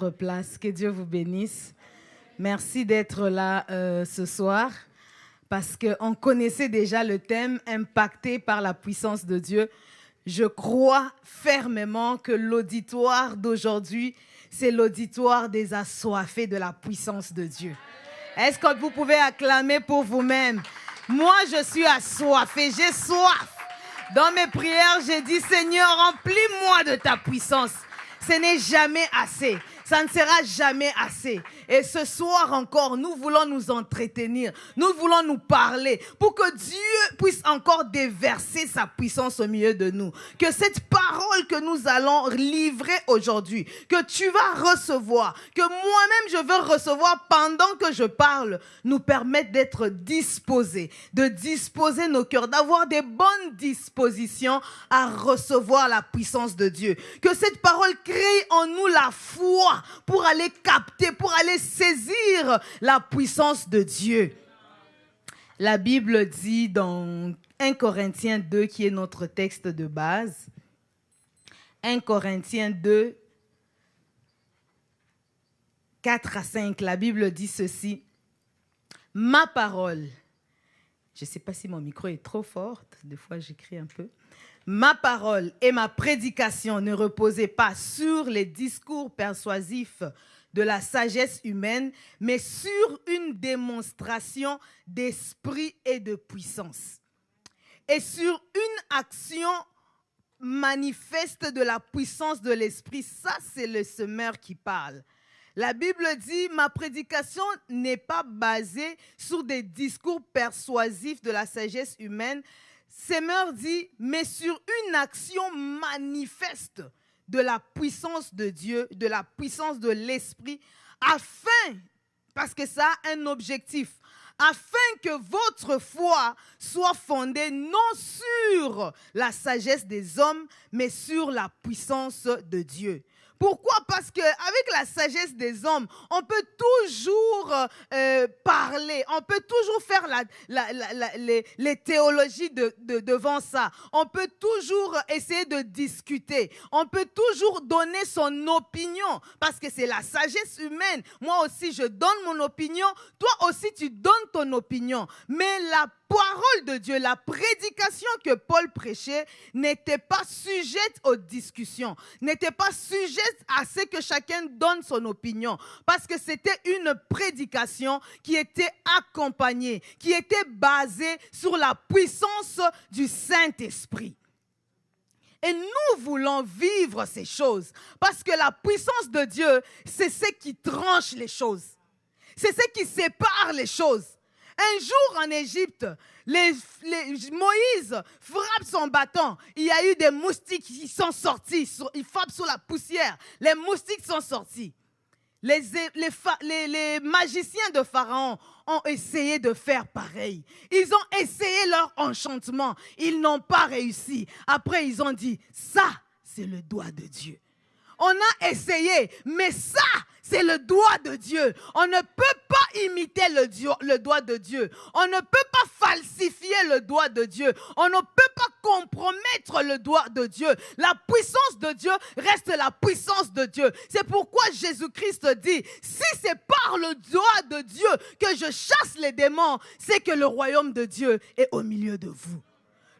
Place, que Dieu vous bénisse. Merci d'être là ce soir parce qu'on connaissait déjà le thème impacté par la puissance de Dieu. Je crois fermement que l'auditoire d'aujourd'hui, c'est l'auditoire des assoiffés de la puissance de Dieu. Est-ce que vous pouvez acclamer pour vous-même? Moi, je suis assoiffé, j'ai soif. Dans mes prières, j'ai dit, Seigneur, remplis-moi de ta puissance. Ce n'est jamais assez. Ça ne sera jamais assez. Et ce soir encore, nous voulons nous entretenir. Nous voulons nous parler pour que Dieu puisse encore déverser sa puissance au milieu de nous. Que cette parole que nous allons livrer aujourd'hui, que tu vas recevoir, que moi-même je veux recevoir pendant que je parle, nous permette d'être disposés, de disposer nos cœurs, d'avoir des bonnes dispositions à recevoir la puissance de Dieu. Que cette parole crée en nous la foi pour aller capter, pour aller saisir la puissance de Dieu. La Bible dit dans 1 Corinthiens 2, qui est notre texte de base, 1 Corinthiens 2, 4 à 5, la Bible dit ceci. Ma parole, je ne sais pas si mon micro est trop fort, des fois j'écris un peu. Ma parole et ma prédication ne reposaient pas sur les discours persuasifs de la sagesse humaine, mais sur une démonstration d'esprit et de puissance. Et sur une action manifeste de la puissance de l'esprit. Ça, c'est le semeur qui parle. La Bible dit, ma prédication n'est pas basée sur des discours persuasifs de la sagesse humaine. Semeur dit, mais sur une action manifeste de la puissance de Dieu, de la puissance de l'Esprit, afin, parce que ça a un objectif, afin que votre foi soit fondée non sur la sagesse des hommes, mais sur la puissance de Dieu. Pourquoi? Parce qu'avec la sagesse des hommes, on peut toujours parler, on peut toujours faire les théologies devant ça. On peut toujours essayer de discuter. On peut toujours donner son opinion parce que c'est la sagesse humaine. Moi aussi, je donne mon opinion. Toi aussi, tu donnes ton opinion. Mais la parole de Dieu, la prédication que Paul prêchait n'était pas sujette aux discussions, n'était pas sujette à ce que chacun donne son opinion, parce que c'était une prédication qui était accompagnée, qui était basée sur la puissance du Saint-Esprit. Et nous voulons vivre ces choses, parce que la puissance de Dieu, c'est ce qui tranche les choses, c'est ce qui sépare les choses. Un jour en Égypte, Moïse frappe son bâton. Il y a eu des moustiques qui sont sortis. Il frappe sur la poussière. Les moustiques sont sortis. Les magiciens de Pharaon ont essayé de faire pareil. Ils ont essayé leur enchantement. Ils n'ont pas réussi. Après, ils ont dit, ça, c'est le doigt de Dieu. On a essayé, mais ça, c'est le doigt de Dieu. On ne peut pas imiter le doigt de Dieu. On ne peut pas falsifier le doigt de Dieu. On ne peut pas compromettre le doigt de Dieu. La puissance de Dieu reste la puissance de Dieu. C'est pourquoi Jésus-Christ dit, si c'est par le doigt de Dieu que je chasse les démons, c'est que le royaume de Dieu est au milieu de vous.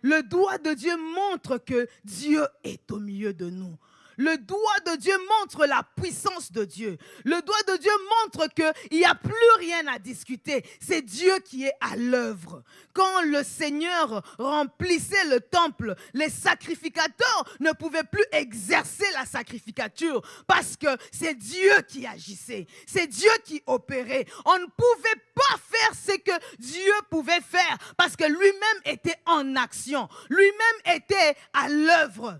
Le doigt de Dieu montre que Dieu est au milieu de nous. Le doigt de Dieu montre la puissance de Dieu. Le doigt de Dieu montre qu'il n'y a plus rien à discuter. C'est Dieu qui est à l'œuvre. Quand le Seigneur remplissait le temple, les sacrificateurs ne pouvaient plus exercer la sacrificature parce que c'est Dieu qui agissait. C'est Dieu qui opérait. On ne pouvait pas faire ce que Dieu pouvait faire parce que lui-même était en action. Lui-même était à l'œuvre.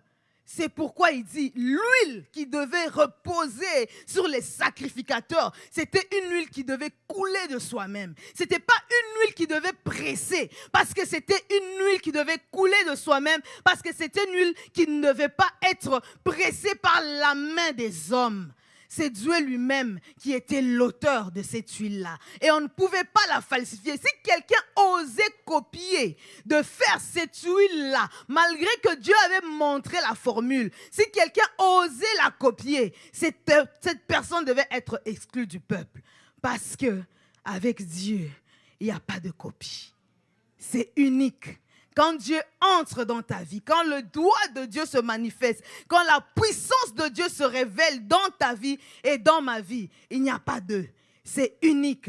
C'est pourquoi il dit l'huile qui devait reposer sur les sacrificateurs, c'était une huile qui devait couler de soi-même. Ce n'était pas une huile qui devait presser, parce que c'était une huile qui devait couler de soi-même, parce que c'était une huile qui ne devait pas être pressée par la main des hommes. c'est Dieu lui-même qui était l'auteur de cette huile-là. Et on ne pouvait pas la falsifier. Si quelqu'un osait copier, de faire cette huile-là, malgré que Dieu avait montré la formule, si quelqu'un osait la copier, cette personne devait être exclue du peuple. Parce que avec Dieu, il n'y a pas de copie. C'est unique. Quand Dieu entre dans ta vie, quand le doigt de Dieu se manifeste, quand la puissance de Dieu se révèle dans ta vie et dans ma vie, il n'y a pas d'eux. C'est unique.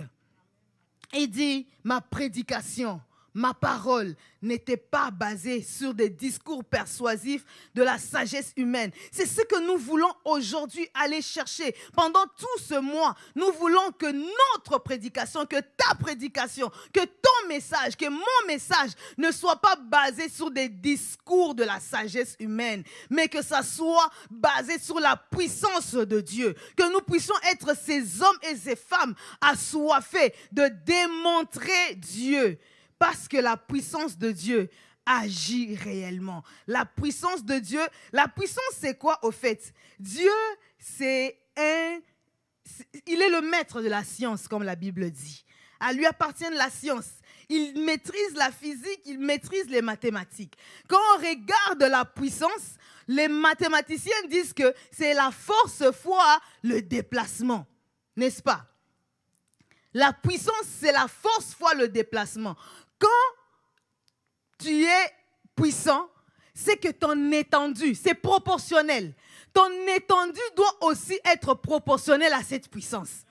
Il dit, ma prédication, ma parole n'était pas basée sur des discours persuasifs de la sagesse humaine. C'est ce que nous voulons aujourd'hui aller chercher. Pendant tout ce mois, nous voulons que notre prédication, que ta prédication, que ton message, que mon message ne soit pas basé sur des discours de la sagesse humaine, mais que ça soit basé sur la puissance de Dieu. Que nous puissions être ces hommes et ces femmes assoiffés de démontrer Dieu. Parce que la puissance de Dieu agit réellement. La puissance de Dieu, la puissance c'est quoi au fait? Dieu, il est le maître de la science, comme la Bible dit. À lui appartient la science. Il maîtrise la physique, il maîtrise les mathématiques. Quand on regarde la puissance, les mathématiciens disent que c'est la force fois le déplacement. N'est-ce pas? La puissance, c'est la force fois le déplacement. Quand tu es puissant, c'est que ton étendue, c'est proportionnel. Ton étendue doit aussi être proportionnelle à cette puissance.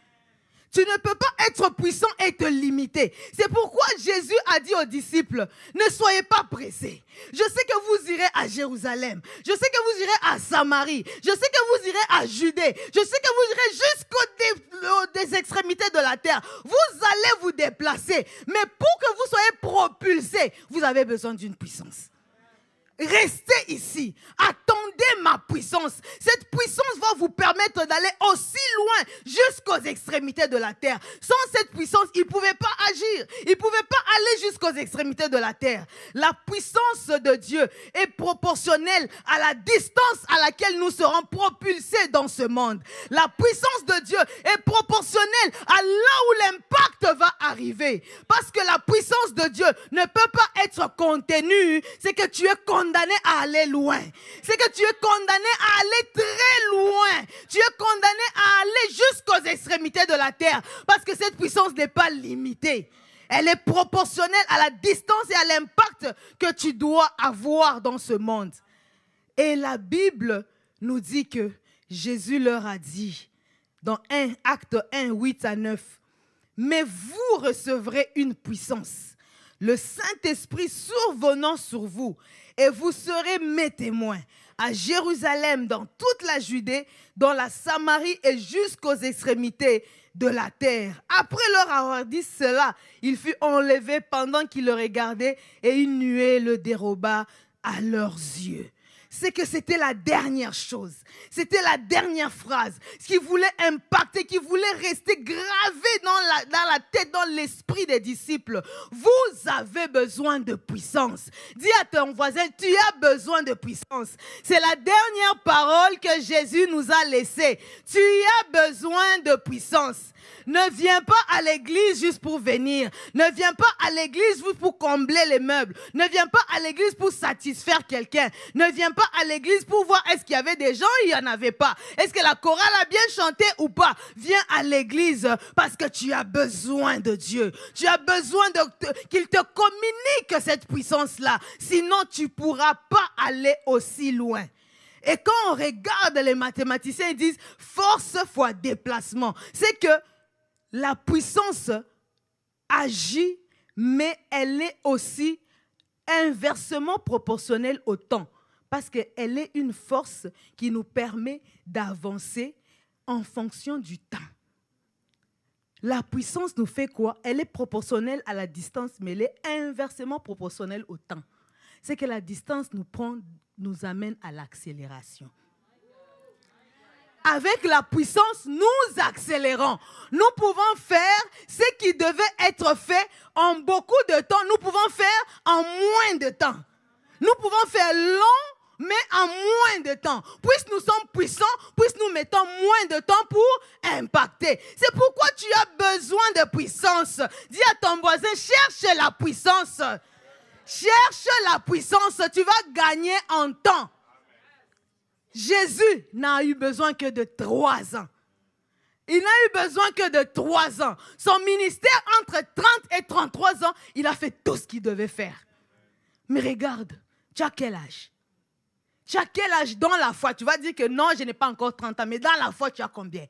Tu ne peux pas être puissant et te limiter. C'est pourquoi Jésus a dit aux disciples, ne soyez pas pressés. Je sais que vous irez à Jérusalem. Je sais que vous irez à Samarie. Je sais que vous irez à Judée. Je sais que vous irez jusqu'aux extrémités de la terre. Vous allez vous déplacer. Mais pour que vous soyez propulsés, vous avez besoin d'une puissance. Restez ici. Attendez ma puissance. Cette puissance va vous permettre d'aller aussi loin jusqu'aux extrémités de la terre. Sans cette puissance, il ne pouvait pas agir. Il ne pouvait pas aller jusqu'aux extrémités de la terre. La puissance de Dieu est proportionnelle à la distance à laquelle nous serons propulsés dans ce monde. La puissance de Dieu est proportionnelle à là où l'impact va arriver. Parce que la puissance de Dieu ne peut pas être contenue. C'est que tu es condamné à aller loin. C'est que tu es condamné à aller très loin. Tu es condamné à aller jusqu'aux extrémités de la terre. Parce que cette puissance n'est pas limitée. Elle est proportionnelle à la distance et à l'impact que tu dois avoir dans ce monde. Et la Bible nous dit que Jésus leur a dit dans Acte 1, 8 à 9, « Mais vous recevrez une puissance, le Saint-Esprit survenant sur vous, et vous serez mes témoins à Jérusalem, dans toute la Judée, dans la Samarie et jusqu'aux extrémités de la terre. » Après leur avoir dit cela, il fut enlevé pendant qu'ils le regardaient et une nuée le déroba à leurs yeux. C'est que c'était la dernière chose. C'était la dernière phrase. Ce qui voulait impacter, qui voulait rester gravé dans la tête, dans l'esprit des disciples. Vous avez besoin de puissance. Dis à ton voisin, tu as besoin de puissance. C'est la dernière parole que Jésus nous a laissée. Tu as besoin de puissance. Ne viens pas à l'église juste pour venir. Ne viens pas à l'église juste pour combler les meubles. Ne viens pas à l'église pour satisfaire quelqu'un. Ne viens pas à l'église pour voir est-ce qu'il y avait des gens ou il n'y en avait pas. Est-ce que la chorale a bien chanté ou pas. Viens à l'église parce que tu as besoin de Dieu. Tu as besoin qu'il te communique cette puissance-là. Sinon, tu ne pourras pas aller aussi loin. Et quand on regarde les mathématiciens, ils disent force fois déplacement. C'est que la puissance agit, mais elle est aussi inversement proportionnelle au temps. Parce qu'elle est une force qui nous permet d'avancer en fonction du temps. La puissance nous fait quoi? Elle est proportionnelle à la distance, mais elle est inversement proportionnelle au temps. C'est que la distance nous amène à l'accélération. Avec la puissance, nous accélérons. Nous pouvons faire ce qui devait être fait en beaucoup de temps. Nous pouvons faire en moins de temps. Nous pouvons faire long, mais en moins de temps. Puisque nous sommes puissants, puisque nous mettons moins de temps pour impacter. C'est pourquoi tu as besoin de puissance. Dis à ton voisin, cherche la puissance. Cherche la puissance, tu vas gagner en temps. Jésus n'a eu besoin que de 3 ans. Il n'a eu besoin que de 3 ans. Son ministère, entre 30 et 33 ans, il a fait tout ce qu'il devait faire. Mais regarde, tu as quel âge? Tu as quel âge dans la foi? Tu vas dire que non, je n'ai pas encore 30 ans. Mais dans la foi, tu as combien?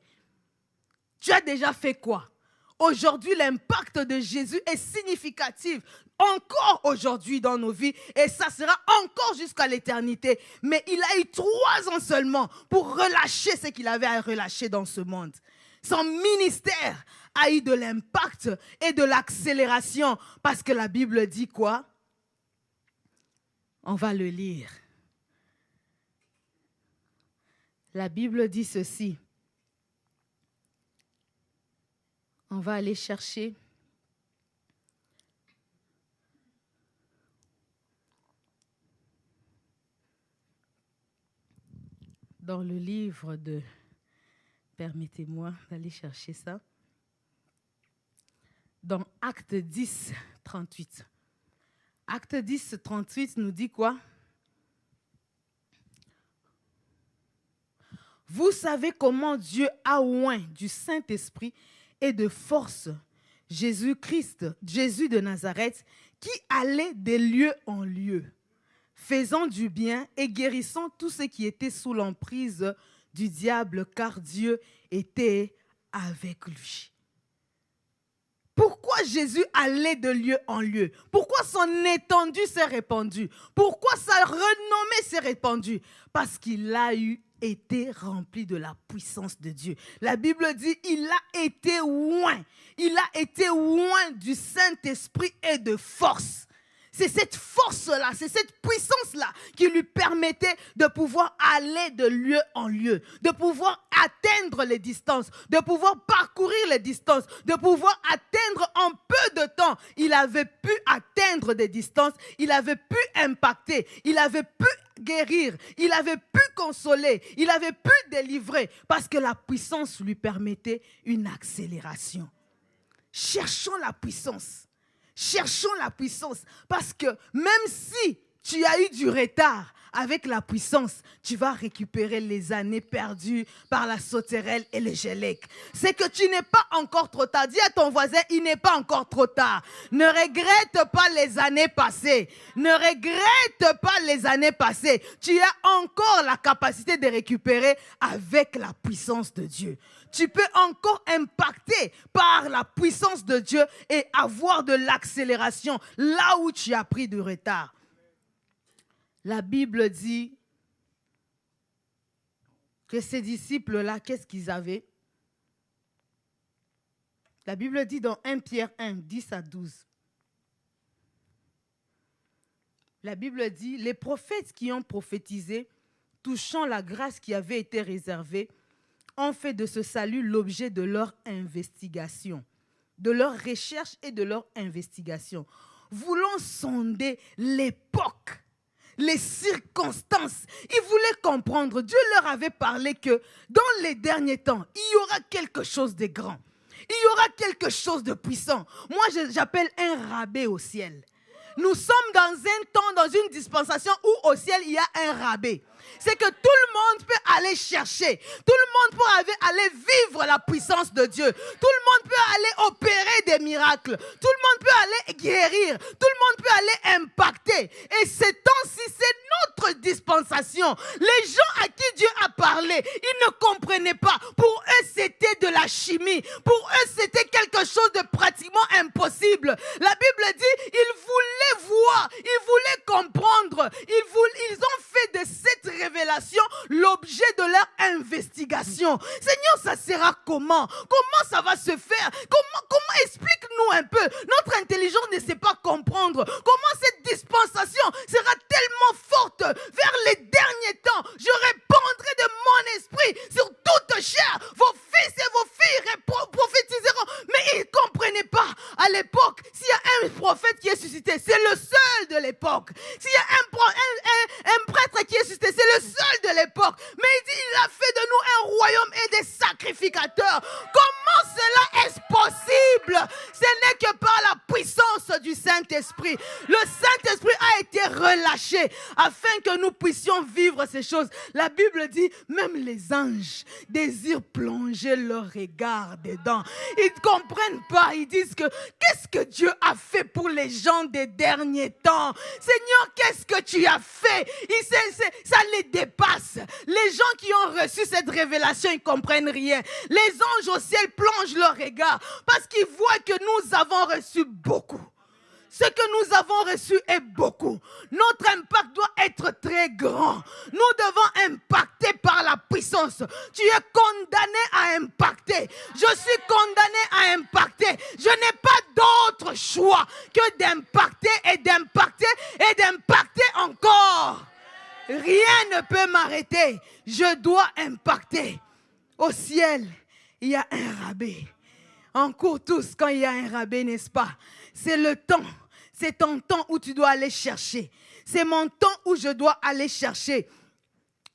Tu as déjà fait quoi? Aujourd'hui, l'impact de Jésus est significatif. Encore aujourd'hui dans nos vies. Et ça sera encore jusqu'à l'éternité. Mais il a eu 3 ans seulement pour relâcher ce qu'il avait à relâcher dans ce monde. Son ministère a eu de l'impact et de l'accélération. Parce que la Bible dit quoi? On va le lire. La Bible dit ceci. On va aller chercher. Dans le livre de... Permettez-moi d'aller chercher ça. Dans Acte 10, 38. Acte 10, 38 nous dit quoi? Vous savez comment Dieu a oint du Saint-Esprit et de force Jésus-Christ, Jésus de Nazareth, qui allait de lieu en lieu, faisant du bien et guérissant tous ceux qui étaient sous l'emprise du diable, car Dieu était avec lui. Pourquoi Jésus allait de lieu en lieu? Pourquoi son étendue s'est répandue? Pourquoi sa renommée s'est répandue? Parce qu'il a été rempli de la puissance de Dieu. La Bible dit, il a été oint. Il a été oint du Saint-Esprit et de force. C'est cette force-là, c'est cette puissance-là qui lui permettait de pouvoir aller de lieu en lieu, de pouvoir atteindre les distances, de pouvoir parcourir les distances, de pouvoir atteindre en peu de temps. Il avait pu atteindre des distances, il avait pu impacter, il avait pu guérir, il avait pu consoler, il avait pu délivrer parce que la puissance lui permettait une accélération. Cherchons la puissance. Cherchons la puissance parce que même si tu as eu du retard avec la puissance, tu vas récupérer les années perdues par la sauterelle et le gélec. C'est que tu n'es pas encore trop tard. Dis à ton voisin, il n'est pas encore trop tard. Ne regrette pas les années passées. Ne regrette pas les années passées. Tu as encore la capacité de récupérer avec la puissance de Dieu. Tu peux encore impacter par la puissance de Dieu et avoir de l'accélération là où tu as pris du retard. La Bible dit que ces disciples-là, qu'est-ce qu'ils avaient? La Bible dit dans 1 Pierre 1, 10 à 12. La Bible dit, les prophètes qui ont prophétisé, touchant la grâce qui avait été réservée, ont fait de ce salut l'objet de leur investigation, de leur recherche et de leur investigation. Voulant sonder l'époque, les circonstances, ils voulaient comprendre. Dieu leur avait parlé que dans les derniers temps, il y aura quelque chose de grand. Il y aura quelque chose de puissant. Moi, j'appelle un rabais au ciel. Nous sommes dans un temps, dans une dispensation où au ciel, il y a un rabais. C'est que tout le monde peut aller chercher. Tout le monde peut aller vivre la puissance de Dieu. Tout le monde peut aller opérer des miracles. Tout le monde peut aller guérir. Tout le monde peut aller impacter. Et ce temps-ci, c'est notre dispensation. Les gens à qui Dieu a parlé, ils ne comprenaient pas. Pour eux, c'était de la chimie. Pour eux, c'était quelque chose de pratiquement impossible. La Bible dit, ils voulaient voir, ils voulaient comprendre. Ils ont fait de cette révélation l'objet de leur investigation. Seigneur, ça sera comment? Comment ça va se faire? Comment explique-nous un peu? Notre intelligence ne sait pas comprendre. Comment cette dispensation sera tellement forte vers les derniers temps? Je répandrai de mon esprit sur toute chair. Vos fils et vos filles prophétiseront. Mais ils ne comprenaient pas. À l'époque, s'il y a un prophète qui est suscité, c'est le seul de l'époque. S'il y a un prêtre qui est suscité, possible. Ce n'est que par la puissance du Saint-Esprit. Le Saint-Esprit a été relâché afin que nous puissions vivre ces choses. La Bible dit, même les anges désirent plonger leur regard dedans. Ils ne comprennent pas. Ils disent que qu'est-ce que Dieu a fait pour les gens des derniers temps? Seigneur, qu'est-ce que tu as fait? Ça les dépasse. Les gens qui ont reçu cette révélation, ils ne comprennent rien. Les anges au ciel plongent leur regard parce qu'ils voient que nous avons reçu beaucoup. Ce que nous avons reçu est beaucoup. Notre impact doit être très grand. Nous devons impacter par la puissance. Tu es condamné à impacter. Je suis condamné à impacter. Je n'ai pas d'autre choix que d'impacter et d'impacter et d'impacter encore. Rien ne peut m'arrêter. Je dois impacter. Au ciel, il y a un rabais. On court tous quand il y a un rabais, n'est-ce pas? C'est le temps. C'est ton temps où tu dois aller chercher. C'est mon temps où je dois aller chercher.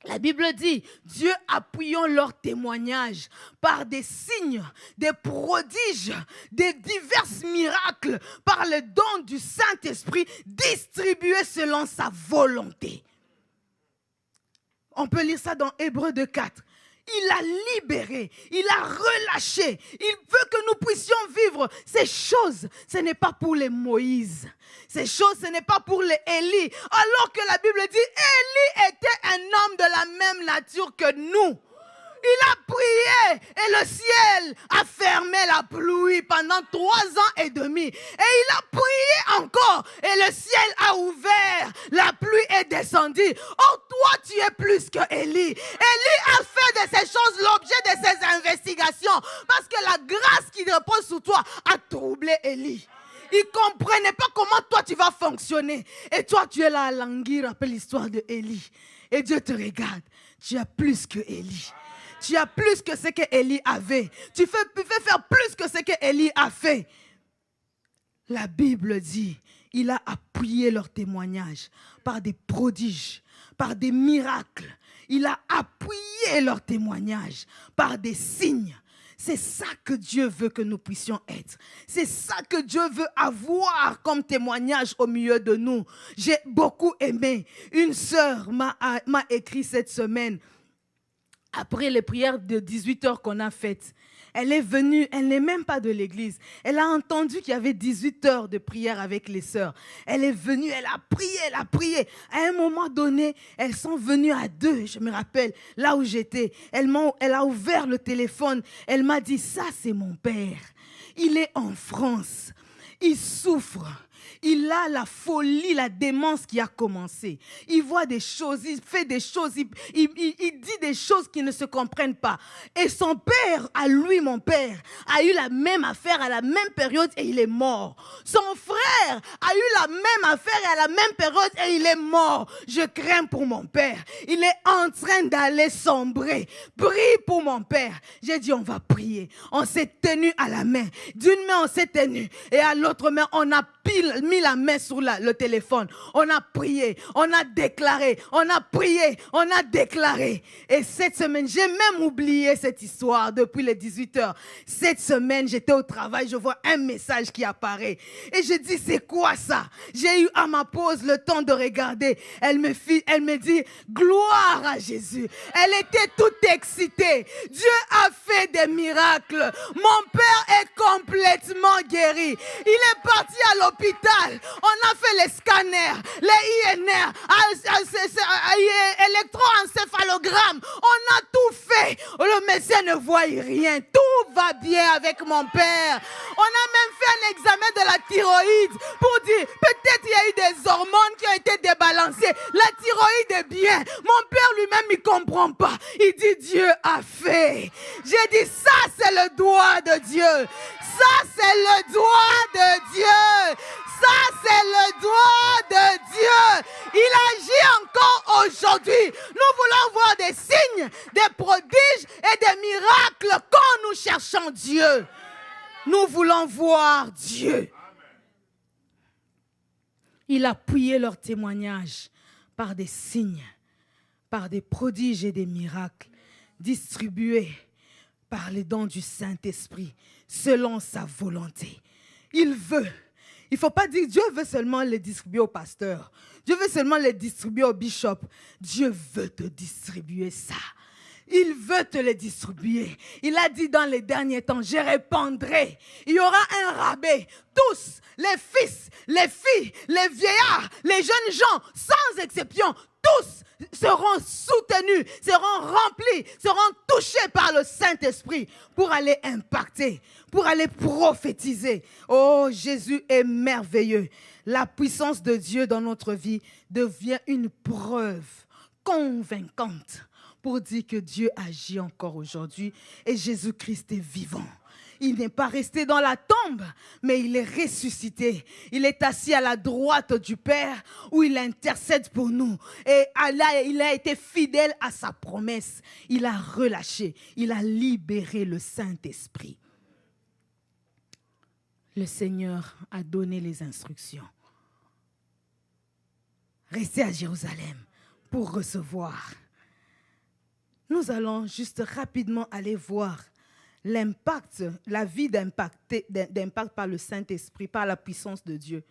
La Bible dit, Dieu appuyant leur témoignage par des signes, des prodiges, des divers miracles, par le don du Saint-Esprit distribués selon sa volonté. On peut lire ça dans Hébreux 2:4. Il a libéré, il a relâché. Il veut que nous puissions vivre ces choses. Ce n'est pas pour les Moïse. Ces choses, ce n'est pas pour les Élie. Alors que la Bible dit, Élie était un homme de la même nature que nous. Il a prié et le ciel a fermé la pluie pendant 3 ans et demi. Et il a prié encore et le ciel a ouvert. La pluie est descendue. Oh, toi, tu es plus que Élie. Élie a fait de ces choses l'objet de ses investigations. Parce que la grâce qui repose sur toi a troublé Élie. Il ne comprenait pas comment toi tu vas fonctionner. Et toi, tu es là à languir après l'histoire de Élie. Et Dieu te regarde. Tu as plus que Élie. Tu as plus que ce que Élie avait. Tu peux faire plus que ce que Élie a fait. La Bible dit, il a appuyé leur témoignage par des prodiges, par des miracles. Il a appuyé leur témoignage par des signes. C'est ça que Dieu veut que nous puissions être. C'est ça que Dieu veut avoir comme témoignage au milieu de nous. J'ai beaucoup aimé. Une sœur m'a écrit cette semaine. Après les prières de 18 heures qu'on a faites, elle est venue, elle n'est même pas de l'église. Elle a entendu qu'il y avait 18 heures de prière avec les sœurs. Elle est venue, elle a prié. À un moment donné, elles sont venues à 2, je me rappelle, là où j'étais. Elle a ouvert le téléphone. Elle m'a dit, ça c'est mon père. Il est en France. Il souffre. Il a la folie, la démence qui a commencé. Il voit des choses, il fait des choses, il dit des choses qui ne se comprennent pas. Et son père, à lui, mon père, a eu la même affaire à la même période et il est mort. Son frère a eu la même affaire et à la même période et il est mort. Je crains pour mon père. Il est en train d'aller sombrer. Prie pour mon père. J'ai dit, on va prier. On s'est tenu à la main. D'une main, on s'est tenu et à l'autre main, on a mis la main sur le téléphone. On a prié, on a déclaré, on a prié, on a déclaré. Et cette semaine, j'ai même oublié cette histoire depuis les 18 heures. Cette semaine, j'étais au travail, je vois un message qui apparaît. Et je dis, c'est quoi ça? J'ai eu à ma pause le temps de regarder. Elle me dit, gloire à Jésus. Elle était toute excitée. Dieu a fait des miracles. Mon père est complètement guéri. Il est parti à l'hôpital. On a fait les scanners, les INR, électroencéphalogramme. On a tout fait. Le médecin ne voit rien. Tout va bien avec mon père. On a même fait un examen de la thyroïde pour dire peut-être il y a eu des hormones qui ont été débalancées. La thyroïde est bien. Mon père lui-même il ne comprend pas. Il dit Dieu a fait. J'ai dit ça c'est le doigt de Dieu. Ça c'est le doigt de Dieu. Ça, c'est le doigt de Dieu. Il agit encore aujourd'hui. Nous voulons voir des signes, des prodiges et des miracles quand nous cherchons Dieu. Nous voulons voir Dieu. Il a appuyé leur témoignage par des signes, par des prodiges et des miracles distribués par les dons du Saint-Esprit, selon sa volonté. Il veut. Il ne faut pas dire Dieu veut seulement les distribuer au pasteur. Dieu veut seulement les distribuer au bishop. Dieu veut te distribuer ça. Il veut te les distribuer. Il a dit dans les derniers temps, je répandrai. Il y aura un rabais. Tous, les fils, les filles, les vieillards, les jeunes gens, sans exception, tous seront soutenus, seront remplis, seront touchés par le Saint-Esprit pour aller impacter, pour aller prophétiser. Oh, Jésus est merveilleux. La puissance de Dieu dans notre vie devient une preuve convaincante pour dire que Dieu agit encore aujourd'hui et Jésus-Christ est vivant. Il n'est pas resté dans la tombe, mais il est ressuscité. Il est assis à la droite du Père où il intercède pour nous. Et il a été fidèle à sa promesse. Il a relâché, il a libéré le Saint-Esprit. Le Seigneur a donné les instructions. Restez à Jérusalem pour recevoir. Nous allons juste rapidement aller voir l'impact, la vie d'impact par le Saint-Esprit, par la puissance de Dieu.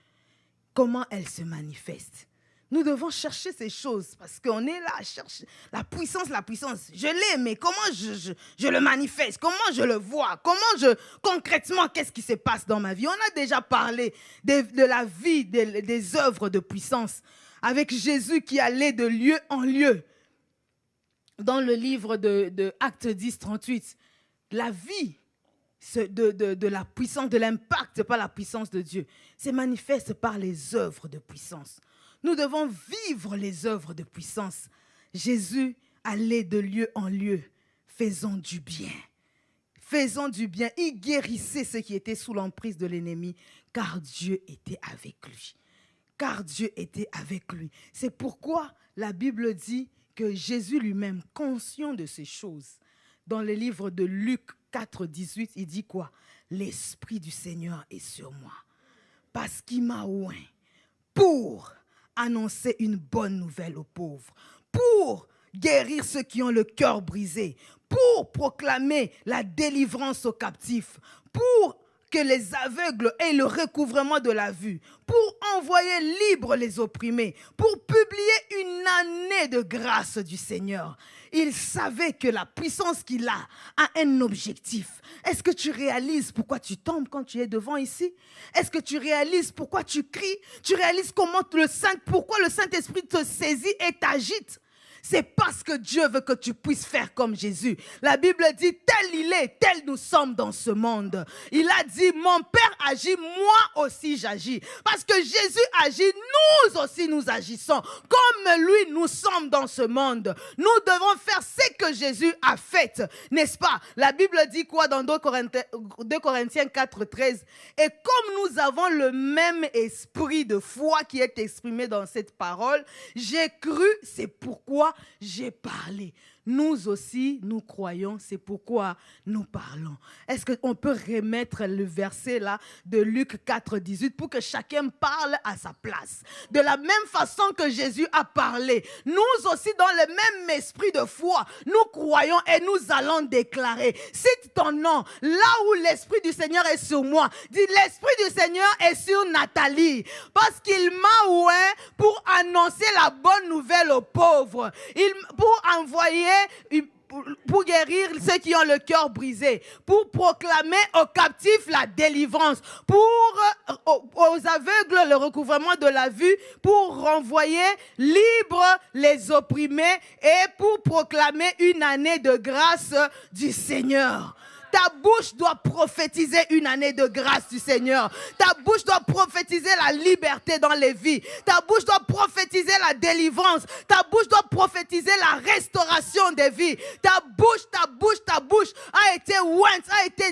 Comment elle se manifeste. Nous devons chercher ces choses parce qu'on est là à chercher la puissance. Je l'ai, mais comment je le manifeste? Comment je le vois? Concrètement, qu'est-ce qui se passe dans ma vie? On a déjà parlé de la vie, des œuvres de puissance avec Jésus qui allait de lieu en lieu. Dans le livre de Actes 10, 38, la vie de la puissance, de l'impact par la puissance de Dieu, se manifeste par les œuvres de puissance. Nous devons vivre les œuvres de puissance. Jésus allait de lieu en lieu, faisant du bien. Faisant du bien, il guérissait ceux qui étaient sous l'emprise de l'ennemi, car Dieu était avec lui. Car Dieu était avec lui. C'est pourquoi la Bible dit que Jésus lui-même, conscient de ces choses, dans le livre de Luc 4, 18, il dit quoi? L'Esprit du Seigneur est sur moi, parce qu'il m'a oint pour annoncer une bonne nouvelle aux pauvres, pour guérir ceux qui ont le cœur brisé, pour proclamer la délivrance aux captifs, pour que les aveugles aient le recouvrement de la vue, pour envoyer libres les opprimés, pour publier une année de grâce du Seigneur. Il savait que la puissance qu'il a un objectif. Est-ce que tu réalises pourquoi tu tombes quand tu es devant ici? Est-ce que tu réalises pourquoi tu cries? Tu réalises pourquoi le Saint-Esprit te saisit et t'agite? C'est parce que Dieu veut que tu puisses faire comme Jésus. La Bible dit, tel il est, tel nous sommes dans ce monde. Il a dit, mon Père agit, moi aussi j'agis. Parce que Jésus agit, nous aussi nous agissons. Comme lui, nous sommes dans ce monde. Nous devons faire ce que Jésus a fait, n'est-ce pas? La Bible dit quoi dans 2 Corinthiens 4, 13? Et comme nous avons le même esprit de foi qui est exprimé dans cette parole, j'ai cru, c'est pourquoi j'ai parlé. Nous aussi, nous croyons, c'est pourquoi nous parlons. Est-ce qu'on peut remettre le verset là de Luc 4, 18 pour que chacun parle à sa place? De la même façon que Jésus a parlé, nous aussi dans le même esprit de foi, nous croyons et nous allons déclarer. Cite ton nom, là où l'Esprit du Seigneur est sur moi. Dis, l'Esprit du Seigneur est sur Nathalie parce qu'il m'a oint pour annoncer la bonne nouvelle aux pauvres. Pour envoyer, pour guérir ceux qui ont le cœur brisé, pour proclamer aux captifs la délivrance, aux aveugles le recouvrement de la vue, pour renvoyer libres les opprimés et pour proclamer une année de grâce du Seigneur. Ta bouche doit prophétiser une année de grâce du Seigneur. Ta bouche doit prophétiser la liberté dans les vies. Ta bouche doit prophétiser la délivrance. Ta bouche doit prophétiser la restauration des vies. Ta bouche a été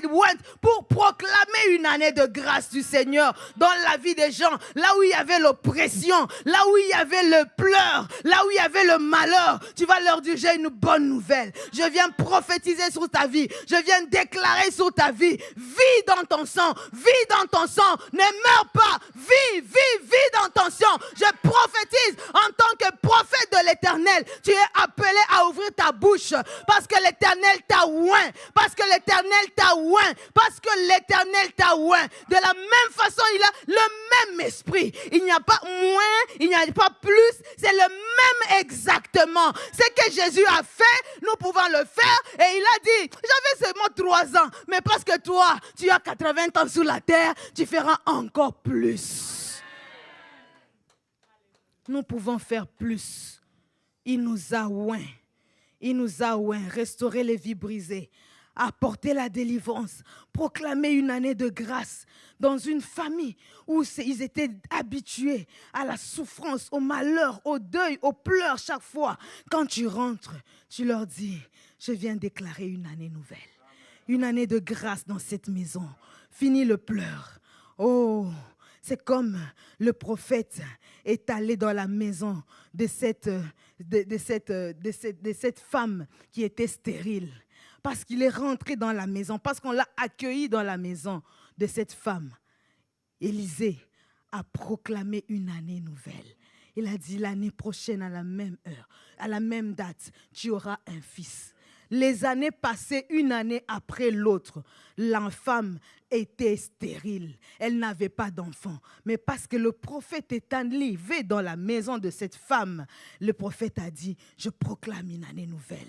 ointe pour proclamer une année de grâce du Seigneur dans la vie des gens. Là où il y avait l'oppression, là où il y avait le pleur, là où il y avait le malheur, tu vas leur dire, j'ai une bonne nouvelle. Je viens prophétiser sur ta vie. Je viens déclarer déclarer sur ta vie, vis dans ton sang, vis dans ton sang, ne meurs pas, vis, vis, vis dans ton sang. Je prophétise en tant que prophète de l'Éternel, tu es appelé à ouvrir ta bouche parce que l'Éternel t'a oint, parce que l'Éternel t'a oint, parce que l'Éternel t'a oint. De la même façon, il a le même esprit. Il n'y a pas moins, il n'y a pas plus, c'est le même exactement. Ce que Jésus a fait, nous pouvons le faire. Et il a dit, j'avais seulement 3 ans, mais parce que toi, tu as 80 ans sur la terre, tu feras encore plus. Nous pouvons faire plus. Il nous a oint. Il nous a oint, restaurer les vies brisées, apporter la délivrance, proclamer une année de grâce dans une famille où ils étaient habitués à la souffrance, au malheur, au deuil, aux pleurs chaque fois. Quand tu rentres, tu leur dis, je viens déclarer une année nouvelle, une année de grâce dans cette maison. Fini le pleur. Oh, c'est comme le prophète est allé dans la maison de cette femme qui était stérile. Parce qu'il est rentré dans la maison, parce qu'on l'a accueilli dans la maison de cette femme. Élisée a proclamé une année nouvelle. Il a dit l'année prochaine à la même heure, à la même date, tu auras un fils. Les années passées, une année après l'autre, la femme était stérile. Elle n'avait pas d'enfant. Mais parce que le prophète est arrivé dans la maison de cette femme, le prophète a dit, je proclame une année nouvelle.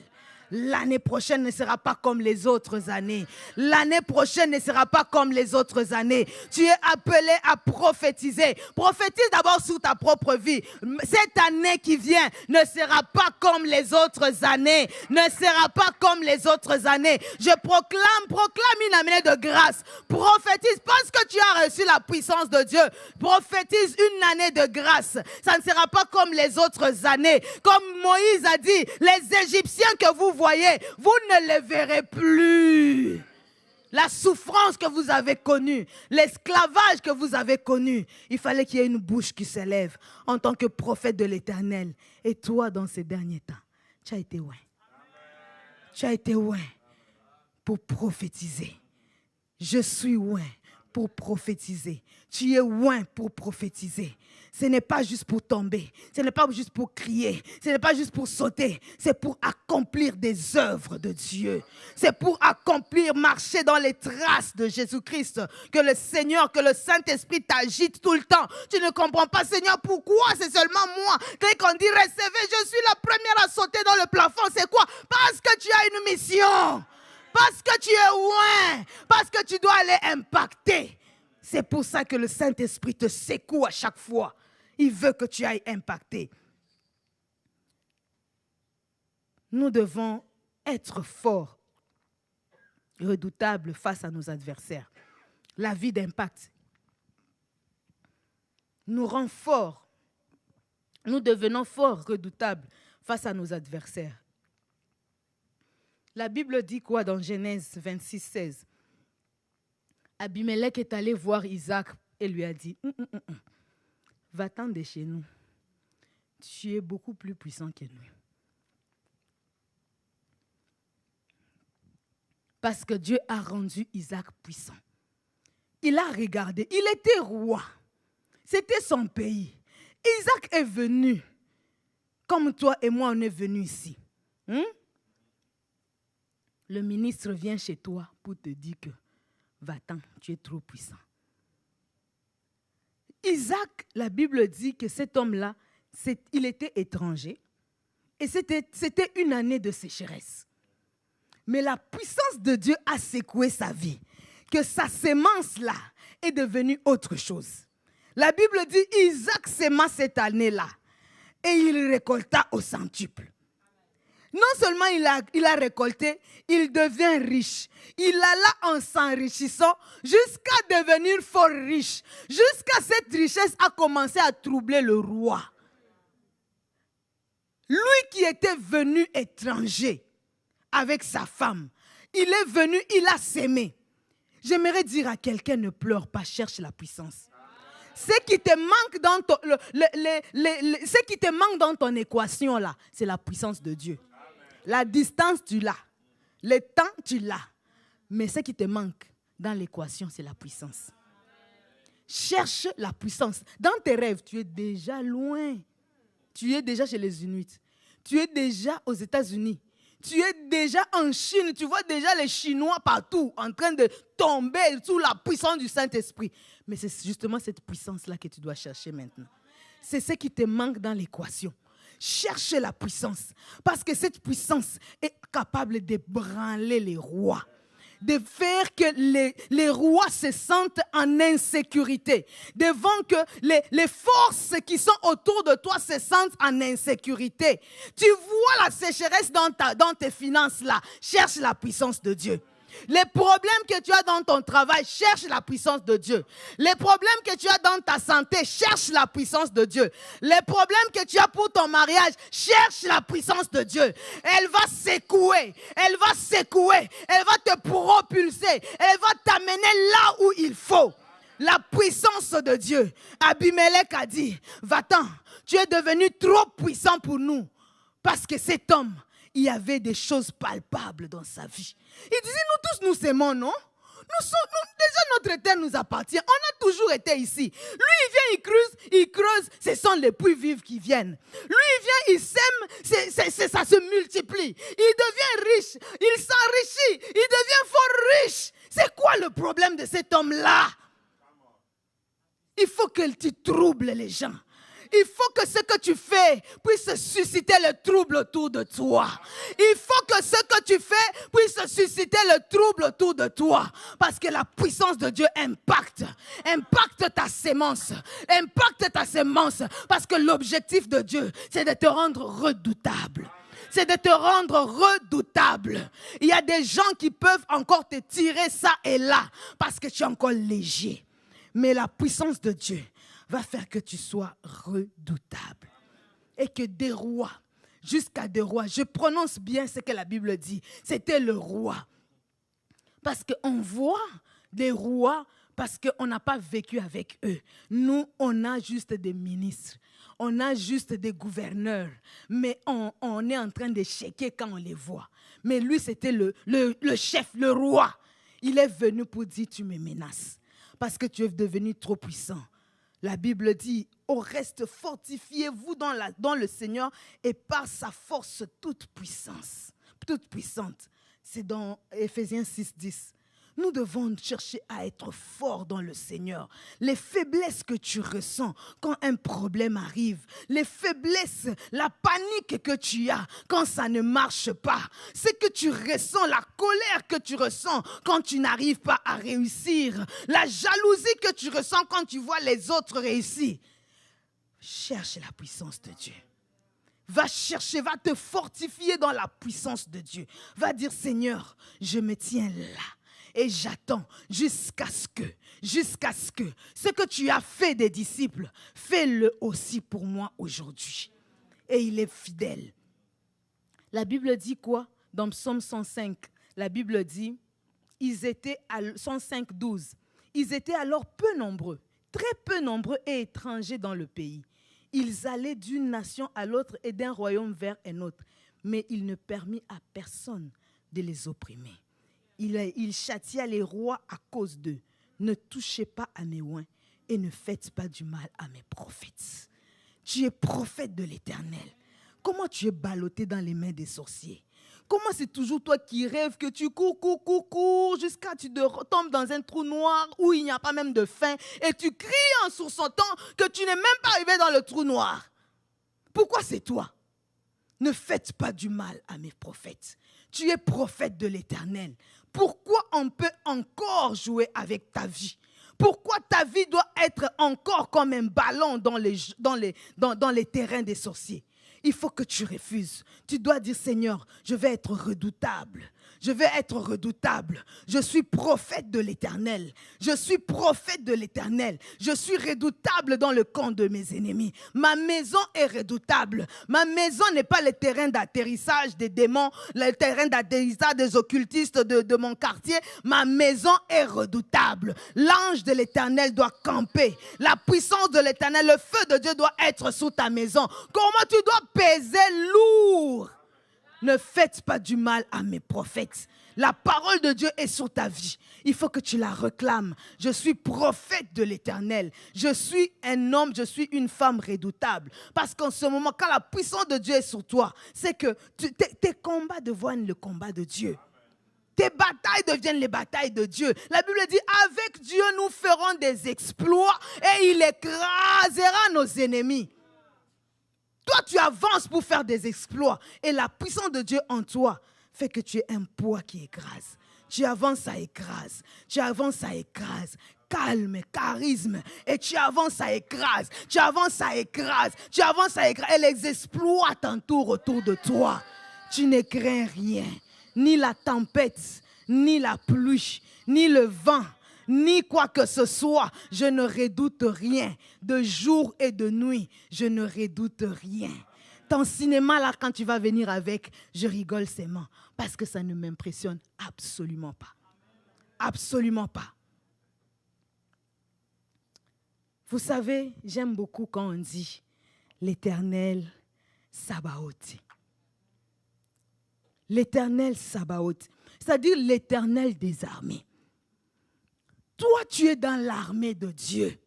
L'année prochaine ne sera pas comme les autres années. L'année prochaine ne sera pas comme les autres années. Tu es appelé à prophétiser. Prophétise d'abord sur ta propre vie. Cette année qui vient ne sera pas comme les autres années. Ne sera pas comme les autres années. Je proclame une année de grâce. Prophétise parce que tu as reçu la puissance de Dieu. Prophétise une année de grâce. Ça ne sera pas comme les autres années. Comme Moïse a dit, les Égyptiens que vous voyez, vous ne les verrez plus. La souffrance que vous avez connue, l'esclavage que vous avez connu, il fallait qu'il y ait une bouche qui s'élève en tant que prophète de l'Éternel. Et toi, dans ces derniers temps, tu as été oint. Tu as été oint pour prophétiser. Je suis oint pour prophétiser. Tu es oint pour prophétiser. Ce n'est pas juste pour tomber. Ce n'est pas juste pour crier. Ce n'est pas juste pour sauter. C'est pour accomplir des œuvres de Dieu. C'est pour accomplir, marcher dans les traces de Jésus-Christ. Que le Seigneur, que le Saint-Esprit t'agite tout le temps. Tu ne comprends pas, Seigneur, pourquoi c'est seulement moi? Quand on dit recevez, je suis la première à sauter dans le plafond. C'est quoi? Parce que tu as une mission. Parce que tu es loin. Parce que tu dois aller impacter. C'est pour ça que le Saint-Esprit te secoue à chaque fois. Il veut que tu ailles impacter. Nous devons être forts, redoutables face à nos adversaires. La vie d'impact nous rend forts. Nous devenons forts, redoutables face à nos adversaires. La Bible dit quoi dans Genèse 26, 16? Abimelech est allé voir Isaac et lui a dit, va-t'en de chez nous. Tu es beaucoup plus puissant que nous. Parce que Dieu a rendu Isaac puissant. Il a regardé, il était roi. C'était son pays. Isaac est venu, comme toi et moi on est venus ici. Le ministre vient chez toi pour te dire que va-t'en, tu es trop puissant. Isaac, la Bible dit que cet homme-là, il était étranger et c'était une année de sécheresse. Mais la puissance de Dieu a secoué sa vie, que sa sémence-là est devenue autre chose. La Bible dit Isaac séma cette année-là et il récolta au centuple. Non seulement il a récolté, il devient riche. Il alla en s'enrichissant jusqu'à devenir fort riche. Jusqu'à cette richesse a commencé à troubler le roi. Lui qui était venu étranger avec sa femme, il est venu, il a sémé. J'aimerais dire à quelqu'un, ne pleure pas, cherche la puissance. Ce qui te manque dans ton équation là, c'est la puissance de Dieu. La distance, tu l'as. Le temps, tu l'as. Mais ce qui te manque dans l'équation, c'est la puissance. Cherche la puissance. Dans tes rêves, tu es déjà loin. Tu es déjà chez les Inuits. Tu es déjà aux États-Unis. Tu es déjà en Chine. Tu vois déjà les Chinois partout en train de tomber sous la puissance du Saint-Esprit. Mais c'est justement cette puissance-là que tu dois chercher maintenant. C'est ce qui te manque dans l'équation. Cherche la puissance. Parce que cette puissance est capable d'ébranler les rois. De faire que les rois se sentent en insécurité. Devant que les forces qui sont autour de toi se sentent en insécurité. Tu vois la sécheresse dans tes finances là. Cherche la puissance de Dieu. Les problèmes que tu as dans ton travail, cherche la puissance de Dieu. Les problèmes que tu as dans ta santé, cherche la puissance de Dieu. Les problèmes que tu as pour ton mariage, cherche la puissance de Dieu. Elle va secouer, elle va secouer, elle va te propulser, elle va t'amener là où il faut. La puissance de Dieu. Abimelech a dit, va-t'en, tu es devenu trop puissant pour nous. Parce que cet homme, il y avait des choses palpables dans sa vie. Il disait, nous tous nous s'aimons, non? Déjà notre terre nous appartient. On a toujours été ici. Lui, il vient, il creuse. Ce sont les puits vifs qui viennent. Lui, il vient, il sème, ça se multiplie. Il devient riche, il s'enrichit, il devient fort riche. C'est quoi le problème de cet homme-là? Il faut que tu troubles les gens. Il faut que ce que tu fais puisse susciter le trouble autour de toi. Il faut que ce que tu fais puisse susciter le trouble autour de toi. Parce que la puissance de Dieu impacte ta sémence. Impacte ta sémence. Parce que l'objectif de Dieu, c'est de te rendre redoutable. C'est de te rendre redoutable. Il y a des gens qui peuvent encore te tirer ça et là parce que tu es encore léger. Mais la puissance de Dieu va faire que tu sois redoutable. Et que des rois, jusqu'à des rois, je prononce bien ce que la Bible dit, c'était le roi. Parce qu'on voit des rois, parce qu'on n'a pas vécu avec eux. Nous, on a juste des ministres, on a juste des gouverneurs, mais on est en train de checker quand on les voit. Mais lui, c'était le chef, le roi. Il est venu pour dire, tu me menaces, parce que tu es devenu trop puissant. La Bible dit, au reste, fortifiez-vous dans le Seigneur et par sa force toute puissante. C'est dans Éphésiens 6:10. Nous devons chercher à être forts dans le Seigneur. Les faiblesses que tu ressens quand un problème arrive, les faiblesses, la panique que tu as quand ça ne marche pas, ce que tu ressens, la colère que tu ressens quand tu n'arrives pas à réussir, la jalousie que tu ressens quand tu vois les autres réussir. Cherche la puissance de Dieu. Va chercher, va te fortifier dans la puissance de Dieu. Va dire, Seigneur, je me tiens là. Et j'attends jusqu'à ce que ce que tu as fait des disciples, fais-le aussi pour moi aujourd'hui. Et il est fidèle. La Bible dit quoi? Dans Psaume 105, la Bible dit, ils étaient à 105:12. Ils étaient alors peu nombreux, très peu nombreux et étrangers dans le pays. Ils allaient d'une nation à l'autre et d'un royaume vers un autre. Mais il ne permit à personne de les opprimer. Il châtia les rois à cause d'eux. Ne touchez pas à mes oins et ne faites pas du mal à mes prophètes. Tu es prophète de l'Éternel. Comment tu es ballotté dans les mains des sorciers? Comment c'est toujours toi qui rêves que tu cours jusqu'à ce que tu tombes dans un trou noir où il n'y a pas même de fin et tu cries en sursautant que tu n'es même pas arrivé dans le trou noir? Pourquoi c'est toi? Ne faites pas du mal à mes prophètes. Tu es prophète de l'Éternel. Pourquoi on peut encore jouer avec ta vie? Pourquoi ta vie doit être encore comme un ballon dans les terrains des sorciers? Il faut que tu refuses. Tu dois dire, Seigneur, je vais être redoutable. Je vais être redoutable. Je suis prophète de l'Éternel. Je suis prophète de l'Éternel. Je suis redoutable dans le camp de mes ennemis. Ma maison est redoutable. Ma maison n'est pas le terrain d'atterrissage des démons, le terrain d'atterrissage des occultistes de mon quartier. Ma maison est redoutable. L'ange de l'Éternel doit camper. La puissance de l'Éternel, le feu de Dieu doit être sous ta maison. Comment tu dois peser lourd? Ne faites pas du mal à mes prophètes. La parole de Dieu est sur ta vie. Il faut que tu la réclames. Je suis prophète de l'Éternel. Je suis un homme, je suis une femme redoutable. Parce qu'en ce moment, quand la puissance de Dieu est sur toi, c'est que tes combats deviennent le combat de Dieu. Tes batailles deviennent les batailles de Dieu. La Bible dit, avec Dieu, nous ferons des exploits et il écrasera nos ennemis. Toi, tu avances pour faire des exploits. Et la puissance de Dieu en toi fait que tu es un poids qui écrase. Tu avances, ça écrase. Tu avances, ça écrase. Calme, charisme. Et tu avances, ça écrase. Tu avances, ça écrase. Tu avances, ça écrase. Et les exploits t'entourent autour de toi. Tu ne crains rien. Ni la tempête, ni la pluie, ni le vent, ni quoi que ce soit. Je ne redoute rien. De jour et de nuit, je ne redoute rien. Ton cinéma, là, quand tu vas venir avec, je rigole seulement. Parce que ça ne m'impressionne absolument pas. Absolument pas. Vous savez, j'aime beaucoup quand on dit l'Éternel Sabaoth. L'Éternel Sabaoth, c'est-à-dire l'Éternel des armées. Toi, tu es dans l'armée de Dieu.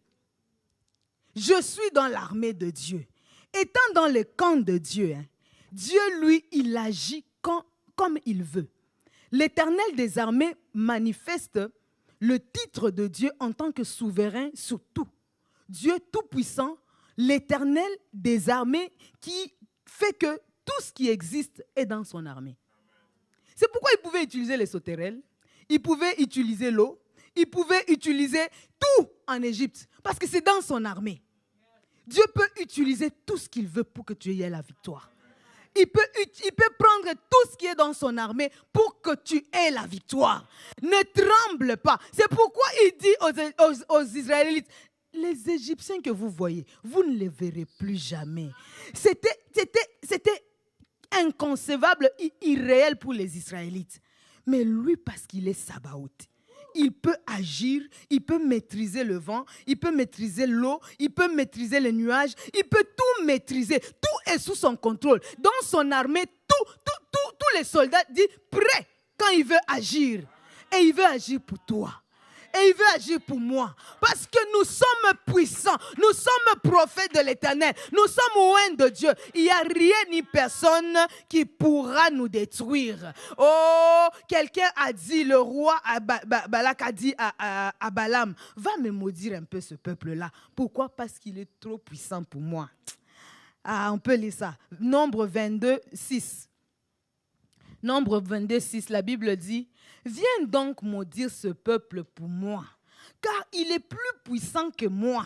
Je suis dans l'armée de Dieu. Étant dans le camp de Dieu, Dieu, lui, il agit comme il veut. L'Éternel des armées manifeste le titre de Dieu en tant que souverain sur tout. Dieu tout-puissant, l'Éternel des armées qui fait que tout ce qui existe est dans son armée. C'est pourquoi il pouvait utiliser les sauterelles, il pouvait utiliser l'eau, il pouvait utiliser tout en Égypte parce que c'est dans son armée. Dieu peut utiliser tout ce qu'il veut pour que tu aies la victoire. Il peut prendre tout ce qui est dans son armée pour que tu aies la victoire. Ne tremble pas. C'est pourquoi il dit aux Israélites, les Égyptiens que vous voyez, vous ne les verrez plus jamais. C'était inconcevable, irréel pour les Israélites. Mais lui, parce qu'il est Sabaoth, il peut agir, il peut maîtriser le vent, il peut maîtriser l'eau, il peut maîtriser les nuages, il peut tout maîtriser. Tout est sous son contrôle. Dans son armée, tous les soldats disent prêts quand il veut agir. Et il veut agir pour toi. Et il veut agir pour moi. Parce que nous sommes puissants. Nous sommes prophètes de l'Éternel. Nous sommes loin de Dieu. Il n'y a rien ni personne qui pourra nous détruire. Oh, quelqu'un a dit, le roi Balak a dit à Balaam, va me maudire un peu ce peuple-là. Pourquoi? Parce qu'il est trop puissant pour moi. Ah, on peut lire ça. Nombre 22, 6. Nombre 22, 6, la Bible dit, viens donc maudire ce peuple pour moi, car il est plus puissant que moi.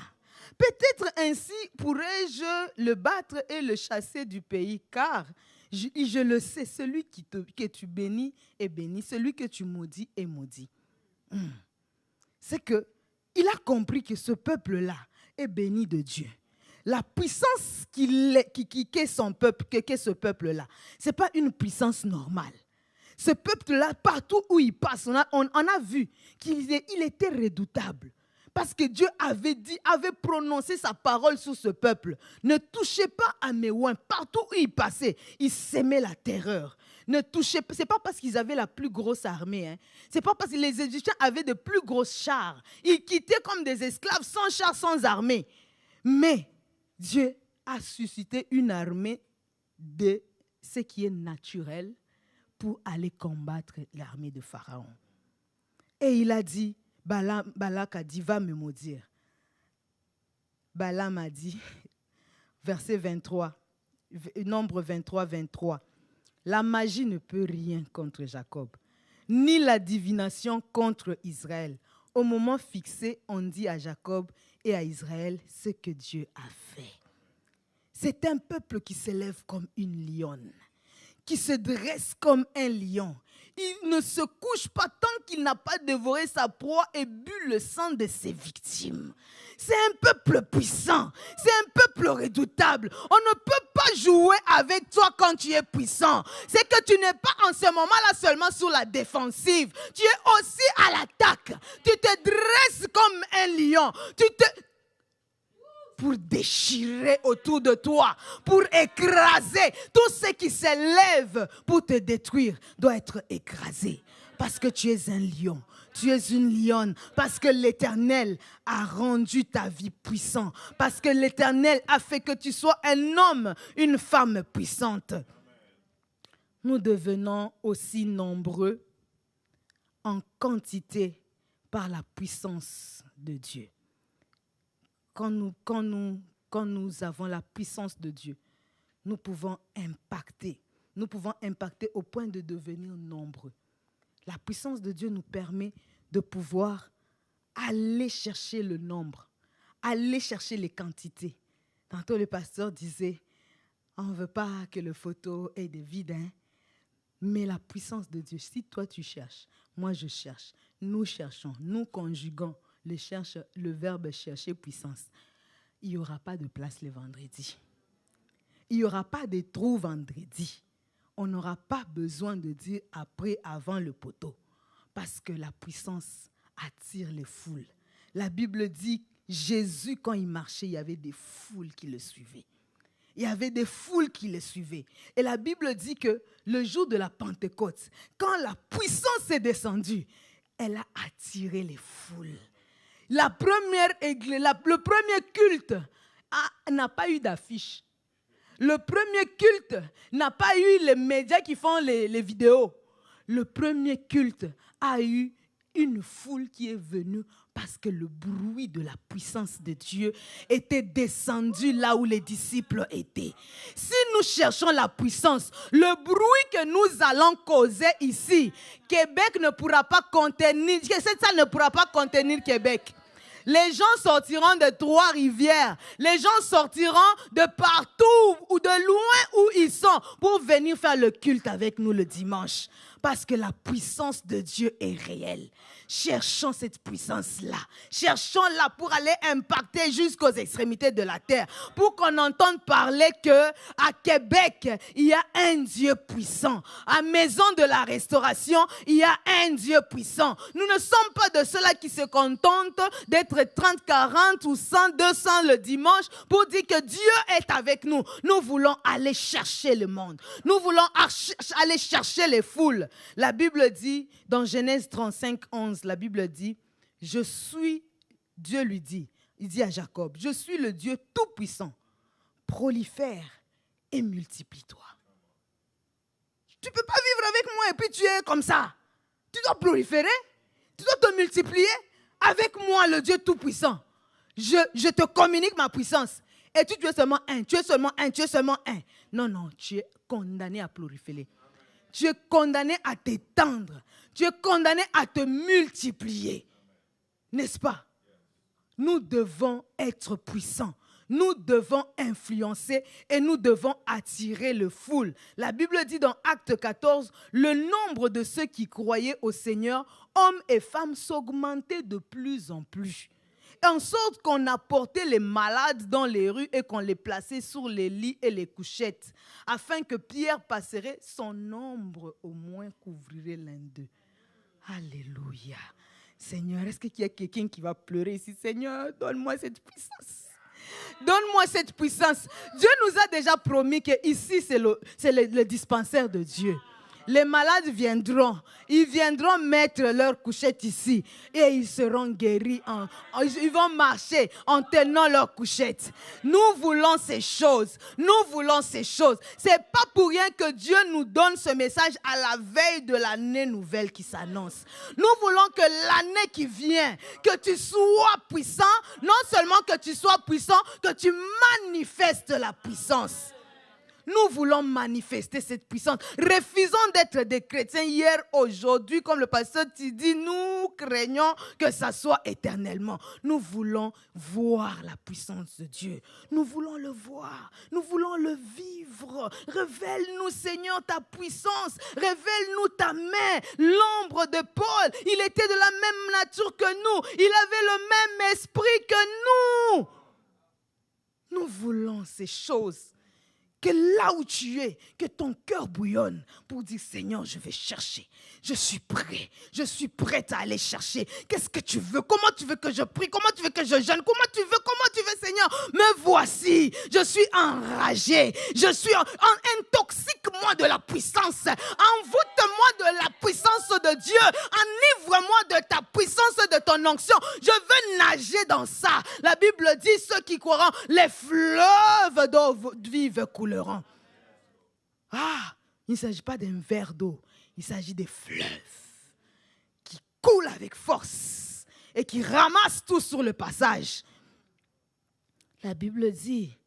Peut-être ainsi pourrais-je le battre et le chasser du pays, car je le sais, celui que tu bénis est béni, celui que tu maudis est maudit. C'est qu'il a compris que ce peuple-là est béni de Dieu. La puissance qu'est son peuple, qu'est ce peuple-là, ce n'est pas une puissance normale. Ce peuple-là, partout où il passe, on a vu qu'il était redoutable. Parce que Dieu avait prononcé sa parole sur ce peuple. Ne touchez pas à mes oins. Partout où il passait, il sémait la terreur. Ne touchez pas. Ce n'est pas parce qu'ils avaient la plus grosse armée. Ce n'est pas parce que les Égyptiens avaient de plus grosses chars. Ils quittaient comme des esclaves, sans chars, sans armée. Mais Dieu a suscité une armée de ce qui est naturel pour aller combattre l'armée de Pharaon. Et il a dit, Balak a dit, va me maudire. Balaam a dit, verset 23, Nombre 23, 23, la magie ne peut rien contre Jacob, ni la divination contre Israël. Au moment fixé, on dit à Jacob et à Israël ce que Dieu a fait. C'est un peuple qui s'élève comme une lionne, qui se dresse comme un lion. Il ne se couche pas tant qu'il n'a pas dévoré sa proie et bu le sang de ses victimes. C'est un peuple puissant, c'est un peuple redoutable. On ne peut pas jouer avec toi quand tu es puissant. C'est que tu n'es pas en ce moment-là seulement sur la défensive. Tu es aussi à l'attaque. Tu te dresses comme un lion. Pour déchirer autour de toi, pour écraser tout ce qui s'élève pour te détruire doit être écrasé parce que tu es un lion. Tu es une lionne parce que l'Éternel a rendu ta vie puissante. Parce que l'Éternel a fait que tu sois un homme, une femme puissante. Nous devenons aussi nombreux en quantité par la puissance de Dieu. Quand nous avons la puissance de Dieu, nous pouvons impacter. Nous pouvons impacter au point de devenir nombreux. La puissance de Dieu nous permet de pouvoir aller chercher le nombre, aller chercher les quantités. Tantôt, le pasteur disait, on ne veut pas que le photo ait des vides, hein? Mais la puissance de Dieu, si toi tu cherches, moi je cherche, nous cherchons, nous conjuguons le verbe chercher puissance, il n'y aura pas de place le vendredi. Il n'y aura pas de trou vendredi. On n'aura pas besoin de dire après, avant le poteau. Parce que la puissance attire les foules. La Bible dit, Jésus, quand il marchait, il y avait des foules qui le suivaient. Il y avait des foules qui le suivaient. Et la Bible dit que le jour de la Pentecôte, quand la puissance est descendue, elle a attiré les foules. Le premier culte n'a pas eu d'affiche. Le premier culte n'a pas eu les médias qui font les vidéos. Le premier culte a eu une foule qui est venue parce que le bruit de la puissance de Dieu était descendu là où les disciples étaient. Si nous cherchons la puissance, le bruit que nous allons causer ici, Québec ne pourra pas contenir, cette salle ne pourra pas contenir Québec. Les gens sortiront de Trois-Rivières. Les gens sortiront de partout ou de loin où ils sont pour venir faire le culte avec nous le dimanche. Parce que la puissance de Dieu est réelle. Cherchons cette puissance-là. Cherchons-la pour aller impacter jusqu'aux extrémités de la terre. Pour qu'on entende parler qu'à Québec, il y a un Dieu puissant. À Maison de la Restauration, il y a un Dieu puissant. Nous ne sommes pas de ceux-là qui se contentent d'être 30, 40 ou 100, 200 le dimanche pour dire que Dieu est avec nous. Nous voulons aller chercher le monde. Nous voulons aller chercher les foules. La Bible dit, dans Genèse 35, 11, la Bible dit, Dieu lui dit, il dit à Jacob, je suis le Dieu tout-puissant, prolifère et multiplie-toi. Tu ne peux pas vivre avec moi et puis tu es comme ça. Tu dois proliférer, tu dois te multiplier avec moi, le Dieu tout-puissant. Je te communique ma puissance. Et tu es seulement un, tu es seulement un, tu es seulement un. Non, tu es condamné à proliférer. Tu es condamné à t'étendre. Tu es condamné à te multiplier. N'est-ce pas? Nous devons être puissants. Nous devons influencer et nous devons attirer le foule. La Bible dit dans Acte 14, le nombre de ceux qui croyaient au Seigneur, hommes et femmes, s'augmentait de plus en plus. En sorte qu'on apportait les malades dans les rues et qu'on les plaçait sur les lits et les couchettes, afin que Pierre passerait, son ombre au moins couvrirait l'un d'eux. Alléluia. Seigneur, est-ce qu'il y a quelqu'un qui va pleurer ici? Seigneur, donne-moi cette puissance. Donne-moi cette puissance. Dieu nous a déjà promis que ici c'est le dispensaire de Dieu. Les malades viendront. Ils viendront mettre leur couchette ici. Et ils seront guéris. Ils vont marcher en tenant leur couchette. Nous voulons ces choses. Nous voulons ces choses. Ce n'est pas pour rien que Dieu nous donne ce message à la veille de l'année nouvelle qui s'annonce. Nous voulons que l'année qui vient, que tu sois puissant. Non seulement que tu sois puissant, que tu manifestes la puissance. Nous voulons manifester cette puissance. Refusons d'être des chrétiens hier, aujourd'hui, comme le pasteur dit, nous craignons que ça soit éternellement. Nous voulons voir la puissance de Dieu. Nous voulons le voir. Nous voulons le vivre. Révèle-nous, Seigneur, ta puissance. Révèle-nous ta main. L'ombre de Paul, il était de la même nature que nous. Il avait le même esprit que nous. Nous voulons ces choses. Que là où tu es, que ton cœur bouillonne pour dire, Seigneur, je vais chercher. Je suis prêt. Je suis prête à aller chercher. Qu'est-ce que tu veux? Comment tu veux que je prie? Comment tu veux que je jeûne? Comment tu veux, Seigneur? Seigneur, me voici, je suis enragé, je suis intoxique-moi de la puissance, envoûte-moi de la puissance de Dieu, enivre-moi de ta puissance, de ton onction. Je veux nager dans ça. La Bible dit, ceux qui courront, les fleuves d'eau vive couleront. Ah, il ne s'agit pas d'un verre d'eau, il s'agit des fleuves qui coulent avec force et qui ramassent tout sur le passage. La Bible dit,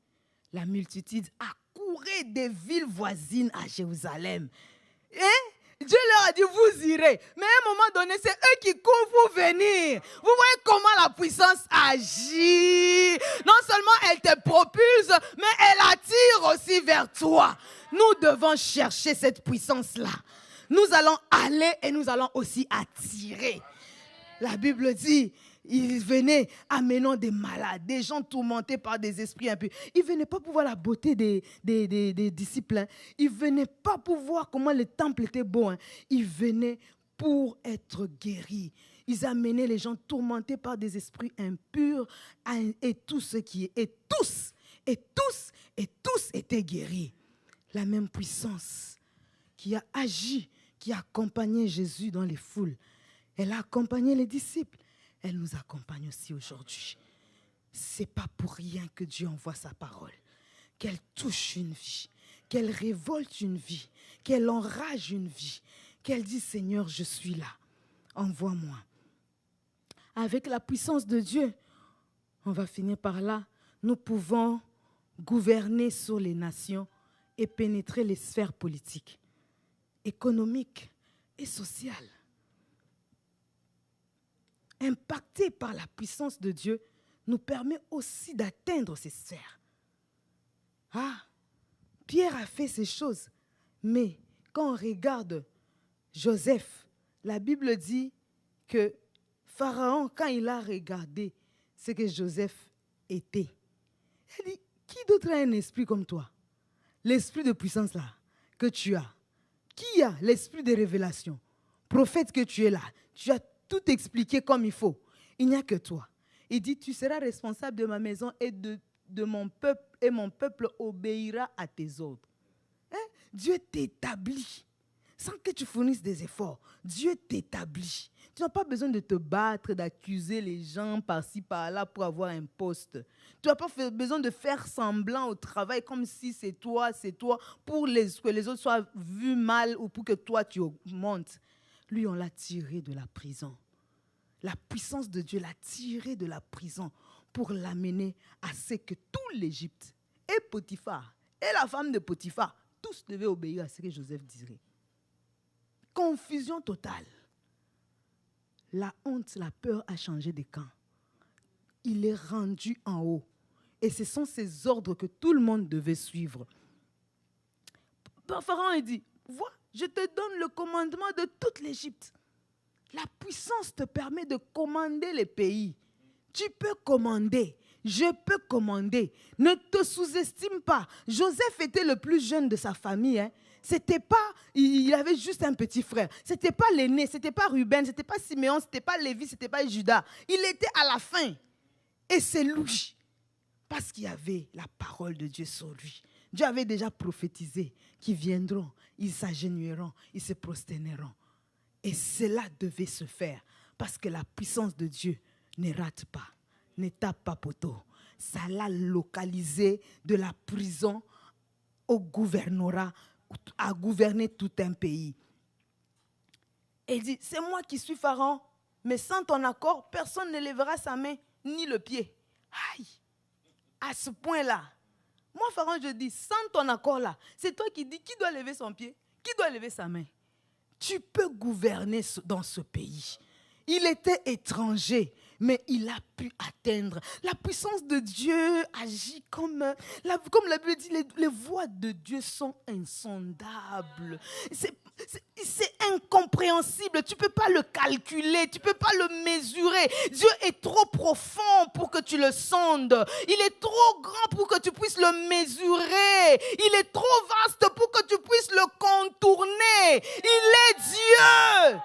la multitude accourait des villes voisines à Jérusalem. Et Dieu leur a dit, vous irez. Mais à un moment donné, c'est eux qui courent pour venir. Vous voyez comment la puissance agit. Non seulement elle te propulse, mais elle attire aussi vers toi. Nous devons chercher cette puissance-là. Nous allons aller et nous allons aussi attirer. La Bible dit, ils venaient amenant des malades, des gens tourmentés par des esprits impurs. Ils ne venaient pas pour voir la beauté des disciples. Hein. Ils ne venaient pas pour voir comment le temple était beau. Hein. Ils venaient pour être guéris. Ils amenaient les gens tourmentés par des esprits impurs et tous étaient guéris. La même puissance qui a agi, qui a accompagné Jésus dans les foules. Elle a accompagné les disciples. Elle nous accompagne aussi aujourd'hui. Ce n'est pas pour rien que Dieu envoie sa parole. Qu'elle touche une vie, qu'elle révolte une vie, qu'elle enrage une vie, qu'elle dit, Seigneur, je suis là, envoie-moi. Avec la puissance de Dieu, on va finir par là, nous pouvons gouverner sur les nations et pénétrer les sphères politiques, économiques et sociales. Impacté par la puissance de Dieu, nous permet aussi d'atteindre ces sphères. Ah, Pierre a fait ces choses, mais quand on regarde Joseph, la Bible dit que Pharaon, quand il a regardé ce que Joseph était, il dit, qui d'autre a un esprit comme toi? L'esprit de puissance là, que tu as. Qui a l'esprit de révélation? Prophète que tu es là, tu as tout expliqué comme il faut. Il n'y a que toi. Il dit, tu seras responsable de ma maison et de mon peuple, et mon peuple obéira à tes ordres. Hein? Dieu t'établit. Sans que tu fournisses des efforts, Dieu t'établit. Tu n'as pas besoin de te battre, d'accuser les gens par-ci, par-là pour avoir un poste. Tu n'as pas besoin de faire semblant au travail comme si c'est toi, pour que les autres soient vus mal ou pour que toi tu augmentes. Lui, on l'a tiré de la prison. La puissance de Dieu l'a tiré de la prison pour l'amener à ce que tout l'Égypte, et Potiphar, et la femme de Potiphar, tous devaient obéir à ce que Joseph disait. Confusion totale. La honte, la peur a changé de camp. Il est rendu en haut. Et ce sont ces ordres que tout le monde devait suivre. Pharaon a dit, vois, je te donne le commandement de toute l'Égypte. La puissance te permet de commander les pays. Tu peux commander. Je peux commander. Ne te sous-estime pas. Joseph était le plus jeune de sa famille. Hein. C'était pas, il avait juste un petit frère. C'était pas l'aîné, c'était pas Ruben, c'était pas Siméon, c'était pas Lévi, c'était pas Judas. Il était à la fin. Et c'est lui. Parce qu'il y avait la parole de Dieu sur lui. Dieu avait déjà prophétisé qu'ils viendront, ils s'agenouilleront, ils se prosterneront. Et cela devait se faire. Parce que la puissance de Dieu ne rate pas, ne tape pas poteau. Ça l'a localisé de la prison au gouvernorat, à gouverner tout un pays. Et il dit, c'est moi qui suis Pharaon, mais sans ton accord, personne ne lèvera sa main ni le pied. Aïe, à ce point-là. Moi, Pharaon, je dis, sans ton accord là, c'est toi qui dis qui doit lever son pied, qui doit lever sa main. Tu peux gouverner dans ce pays. Il était étranger, mais il a pu atteindre. La puissance de Dieu agit comme la Bible dit, les voies de Dieu sont insondables. C'est incompréhensible. Tu ne peux pas le calculer, tu ne peux pas le mesurer. Dieu est trop profond pour que tu le sondes. Il est trop grand pour que tu puisses le mesurer. Il est trop vaste pour que tu puisses le contourner. Il est Dieu.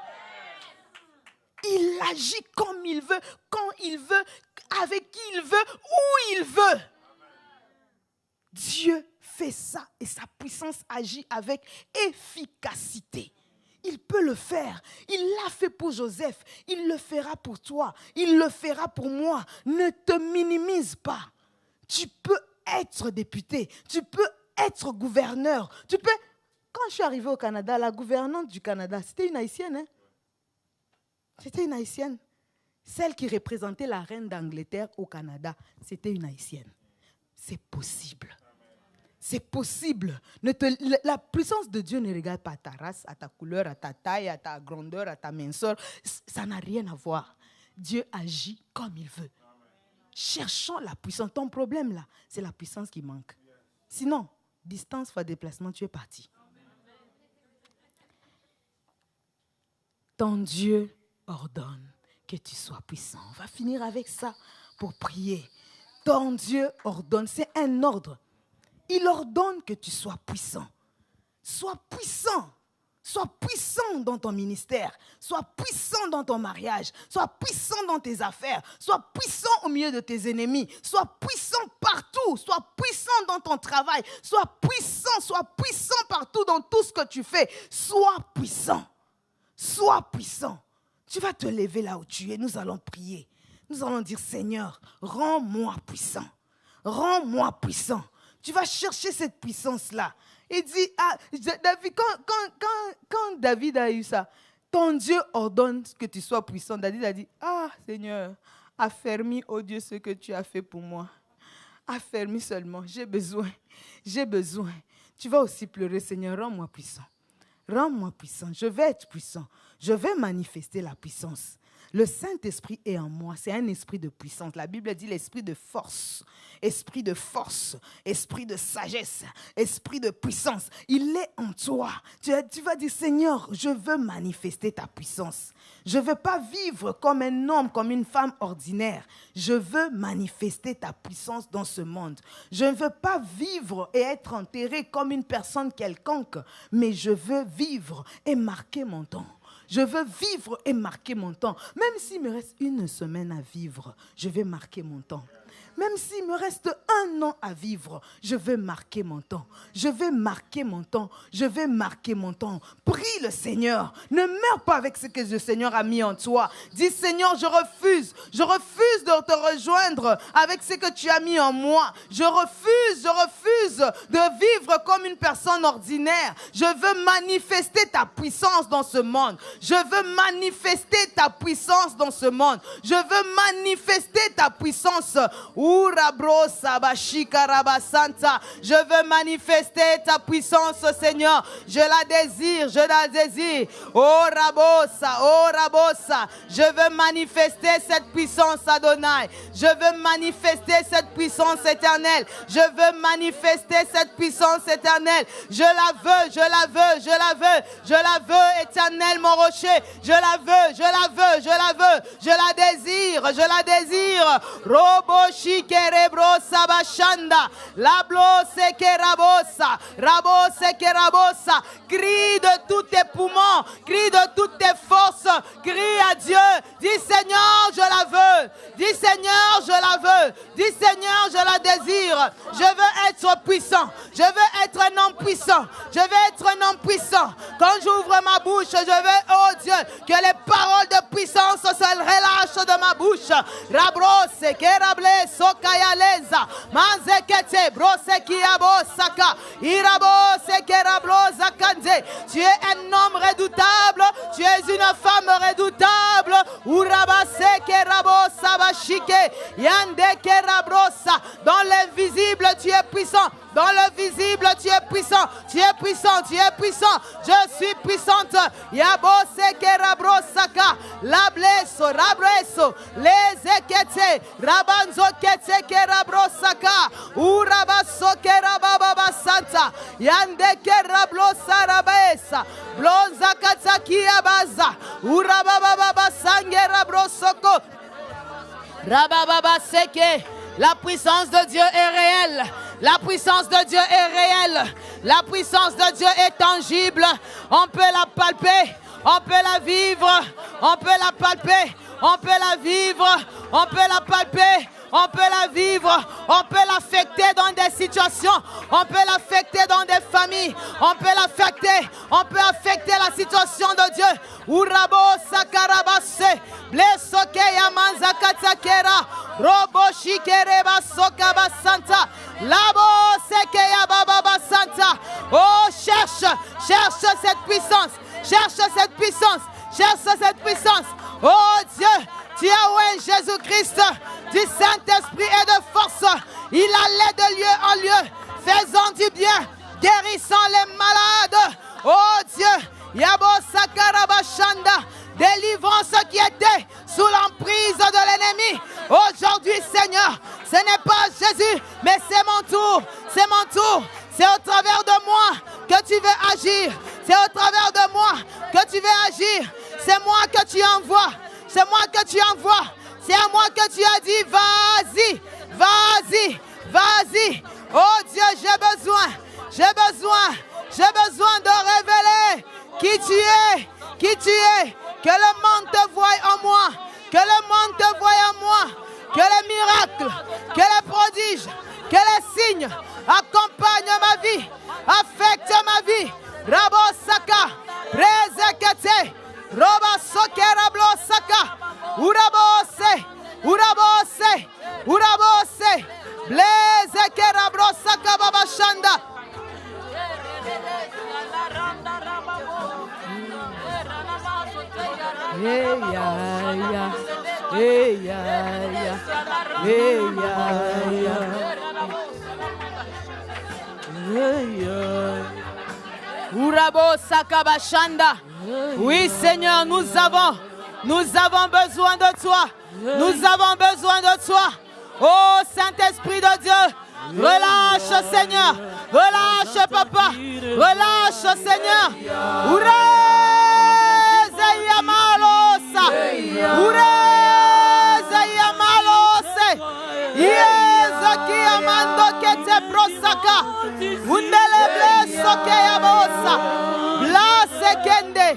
Il agit comme il veut, quand il veut, avec qui il veut, où il veut. Dieu fait ça et sa puissance agit avec efficacité. Il peut le faire. Il l'a fait pour Joseph. Il le fera pour toi. Il le fera pour moi. Ne te minimise pas. Tu peux être député. Tu peux être gouverneur. Tu peux... Quand je suis arrivée au Canada, la gouvernante du Canada, c'était une Haïtienne. Hein? C'était une Haïtienne. Celle qui représentait la reine d'Angleterre au Canada, c'était une Haïtienne. C'est possible. C'est possible. La puissance de Dieu ne regarde pas à ta race, à ta couleur, à ta taille, à ta grandeur, à ta minceur. Ça n'a rien à voir. Dieu agit comme il veut. Cherchons la puissance. Ton problème là, c'est la puissance qui manque. Sinon, distance fois déplacement, tu es parti. Ton Dieu ordonne que tu sois puissant. On va finir avec ça pour prier. Ton Dieu ordonne, c'est un ordre. Il ordonne que tu sois puissant. Sois puissant. Sois puissant dans ton ministère. Sois puissant dans ton mariage. Sois puissant dans tes affaires. Sois puissant au milieu de tes ennemis. Sois puissant partout. Sois puissant dans ton travail. Sois puissant partout dans tout ce que tu fais. Sois puissant. Sois puissant. Tu vas te lever là où tu es. Nous allons prier. Nous allons dire, Seigneur, rends-moi puissant. Rends-moi puissant. Tu vas chercher cette puissance-là. Il dit, David, quand David a eu ça, ton Dieu ordonne que tu sois puissant. David a dit, Seigneur, affermis, oh Dieu, ce que tu as fait pour moi. Affermis seulement, j'ai besoin. Tu vas aussi pleurer, Seigneur, rends-moi puissant. Rends-moi puissant, je vais être puissant. Je vais manifester la puissance. Le Saint-Esprit est en moi, c'est un esprit de puissance. La Bible dit l'esprit de force, esprit de sagesse, esprit de puissance. Il est en toi. Tu vas dire, Seigneur, je veux manifester ta puissance. Je ne veux pas vivre comme un homme, comme une femme ordinaire. Je veux manifester ta puissance dans ce monde. Je ne veux pas vivre et être enterré comme une personne quelconque, mais je veux vivre et marquer mon temps. Je veux vivre et marquer mon temps. Même s'il me reste une semaine à vivre, je vais marquer mon temps. Même s'il me reste 1 an à vivre, je vais marquer mon temps. Je vais marquer mon temps. Je vais marquer mon temps. Prie le Seigneur. Ne meurs pas avec ce que le Seigneur a mis en toi. Dis, Seigneur, je refuse. Je refuse de te rejoindre avec ce que tu as mis en moi. Je refuse de vivre comme une personne ordinaire. Je veux manifester ta puissance dans ce monde. Je veux manifester ta puissance dans ce monde. Je veux manifester ta puissance. Je veux manifester ta puissance, Seigneur. Je la désire. Oh Rabosa. Je veux manifester cette puissance, Adonai. Je veux manifester cette puissance éternelle. Je veux manifester cette puissance éternelle. Je la veux, éternel, mon rocher. Je la désire. Roboshi kerebrosa bashanda. Lablose kerabosa. Rabose kerabosa. Crie de tous tes poumons. Crie de toutes tes forces. Crie à Dieu. Dis, Seigneur, je la veux. Dis, Seigneur, je la veux. Dis, Seigneur, je la désire. Je veux être puissant. Je veux être un homme puissant. Je veux être un homme puissant. Quand j'ouvre ma bouche, je veux, oh Dieu, que les paroles de puissance se relâchent de ma bouche. Rabrose, kerable, sokayaleza, manzekete, brose kiabosaka, irabose, kerablosa kanze. Tu es un homme redoutable. Tu es une femme redoutable. Urabase, kerabosa, bashike, yande, kerabrosa. Dans l'invisible, tu es puissant. Dans le visible, tu es puissant. Tu es puissant. Je suis puissante. Yabose kerabrosaka. Lableso, rabreso. Les ekete. Rabanzo kete kerabrosaka. Urabaso kerababa santa. Yande kerablosa rabesa. Blonza katsaki abaza. Urababa sangera brosoko. Rababa seke. La puissance de Dieu est réelle. La puissance de Dieu est réelle. La puissance de Dieu est tangible. On peut la palper. On peut la vivre, on peut la palper, on peut la vivre, on peut la palper. On peut la vivre, on peut l'affecter dans des situations, on peut l'affecter dans des familles, on peut l'affecter, on peut affecter la situation de Dieu. Urabo sakarabase, blesoke yamanza katakera, robo shikereba sokaba santa, labo seke yababa santa. Oh, cherche cette puissance, cherche cette puissance, cherche cette puissance. Oh Dieu, tu as oint Jésus-Christ du Saint-Esprit et de force. Il allait de lieu en lieu, faisant du bien, guérissant les malades. Oh Dieu, Yabo Sakarabashanda, délivrant ceux qui étaient sous l'emprise de l'ennemi. Aujourd'hui, Seigneur, ce n'est pas Jésus, mais c'est mon tour, c'est mon tour. C'est au travers de moi que tu veux agir. C'est au travers de moi que tu veux agir. C'est moi que tu envoies. C'est moi que tu envoies. C'est à moi que tu as dit, vas-y, vas-y, vas-y. Oh Dieu, j'ai besoin de révéler qui tu es. Que le monde te voie en moi, que le monde te voie en moi. Que les miracles, que les prodiges, que les signes accompagnent ma vie, affectent ma vie. Rabo Saka, Prezekete, Roba Sokera Blosaka, Urabose, Urabose, Urabose, Blezekera Brosaka Babashanda. Hey ya ya, hey ya ya, hey ya ya. Urabo Sakabashanda. Oui Seigneur, nous avons besoin de toi. Nous avons besoin de toi. Oh Saint-Esprit de Dieu, relâche Seigneur, relâche Papa, relâche Seigneur. Ureze Yamalosa, Ureze Yamalose, Yezoki Amando Kete Prosaka, Undele Blesoke Yabosa, Blase Kende,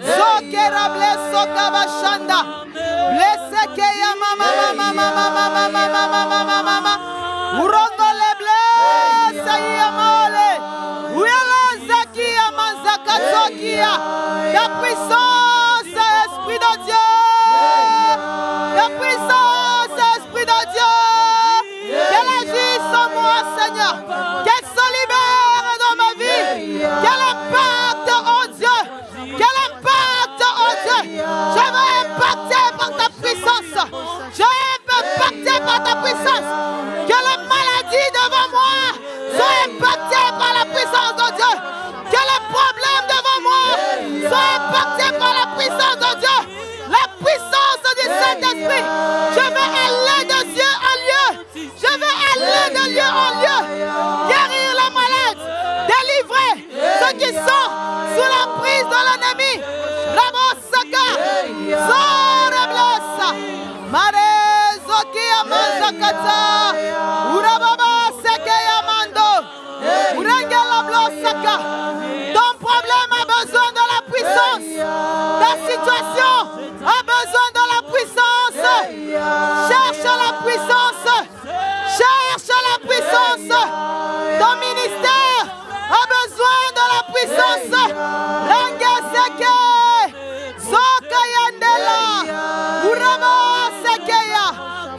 Zokera Blesoka Bashanda, Bleseke Yamama Mama, Urongole Blese Yamole, Uyalazaki Yamanzaka Zokia, la puissance, Esprit de Dieu, la puissance, Esprit de Dieu, qu'elle agisse en moi, Seigneur, qu'elle se libère dans ma vie, qu'elle impacte, oh Dieu, qu'elle impacte, oh Dieu, je veux impacter par ta puissance, je veux impacter par ta puissance, que la maladie devant moi soit impactée par la puissance de Dieu, que les problèmes devant moi soient impactés par la puissance de Dieu, la puissance du Saint-Esprit. Je veux aller de lieu en lieu, je veux aller de lieu en lieu, guérir les malades, délivrer ceux qui sont sous l'emprise de l'ennemi. Ramosaka, Zoreblessa, Marezoki Amazakata, Urababa Seke Yamando, Urangela Blosaka. Ton problème a besoin de la puissance, ta situation a besoin de la puissance. Cherche la puissance, cherche la puissance. Ton ministère a besoin de la puissance. Langaseke, Sokayandela, Urama Sekeya,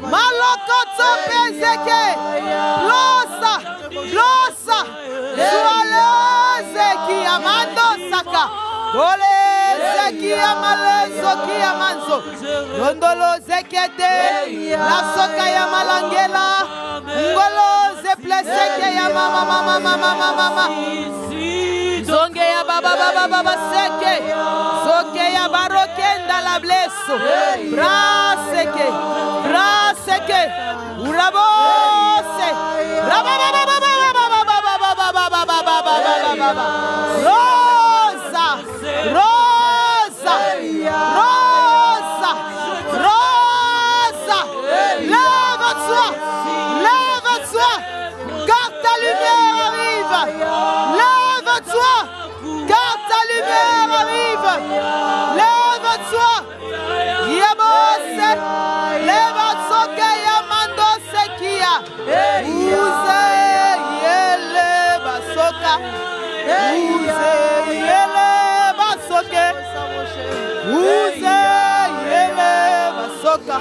Malokoto Pezeke, Losa, Losa, Sualeze ki amando saka, Ole Zeki amalezo ki amanzo, Rondolo Zekete, La Sokaya Malangela, Ngolo Zepleseke ya mama. Zonge ya baba seke, Zoke ya barokenda la bleso, Braseke, Urabose, Rosa, lève-toi, car ta lumière arrive, lève-toi, car ta lumière arrive. Uze yele basoka.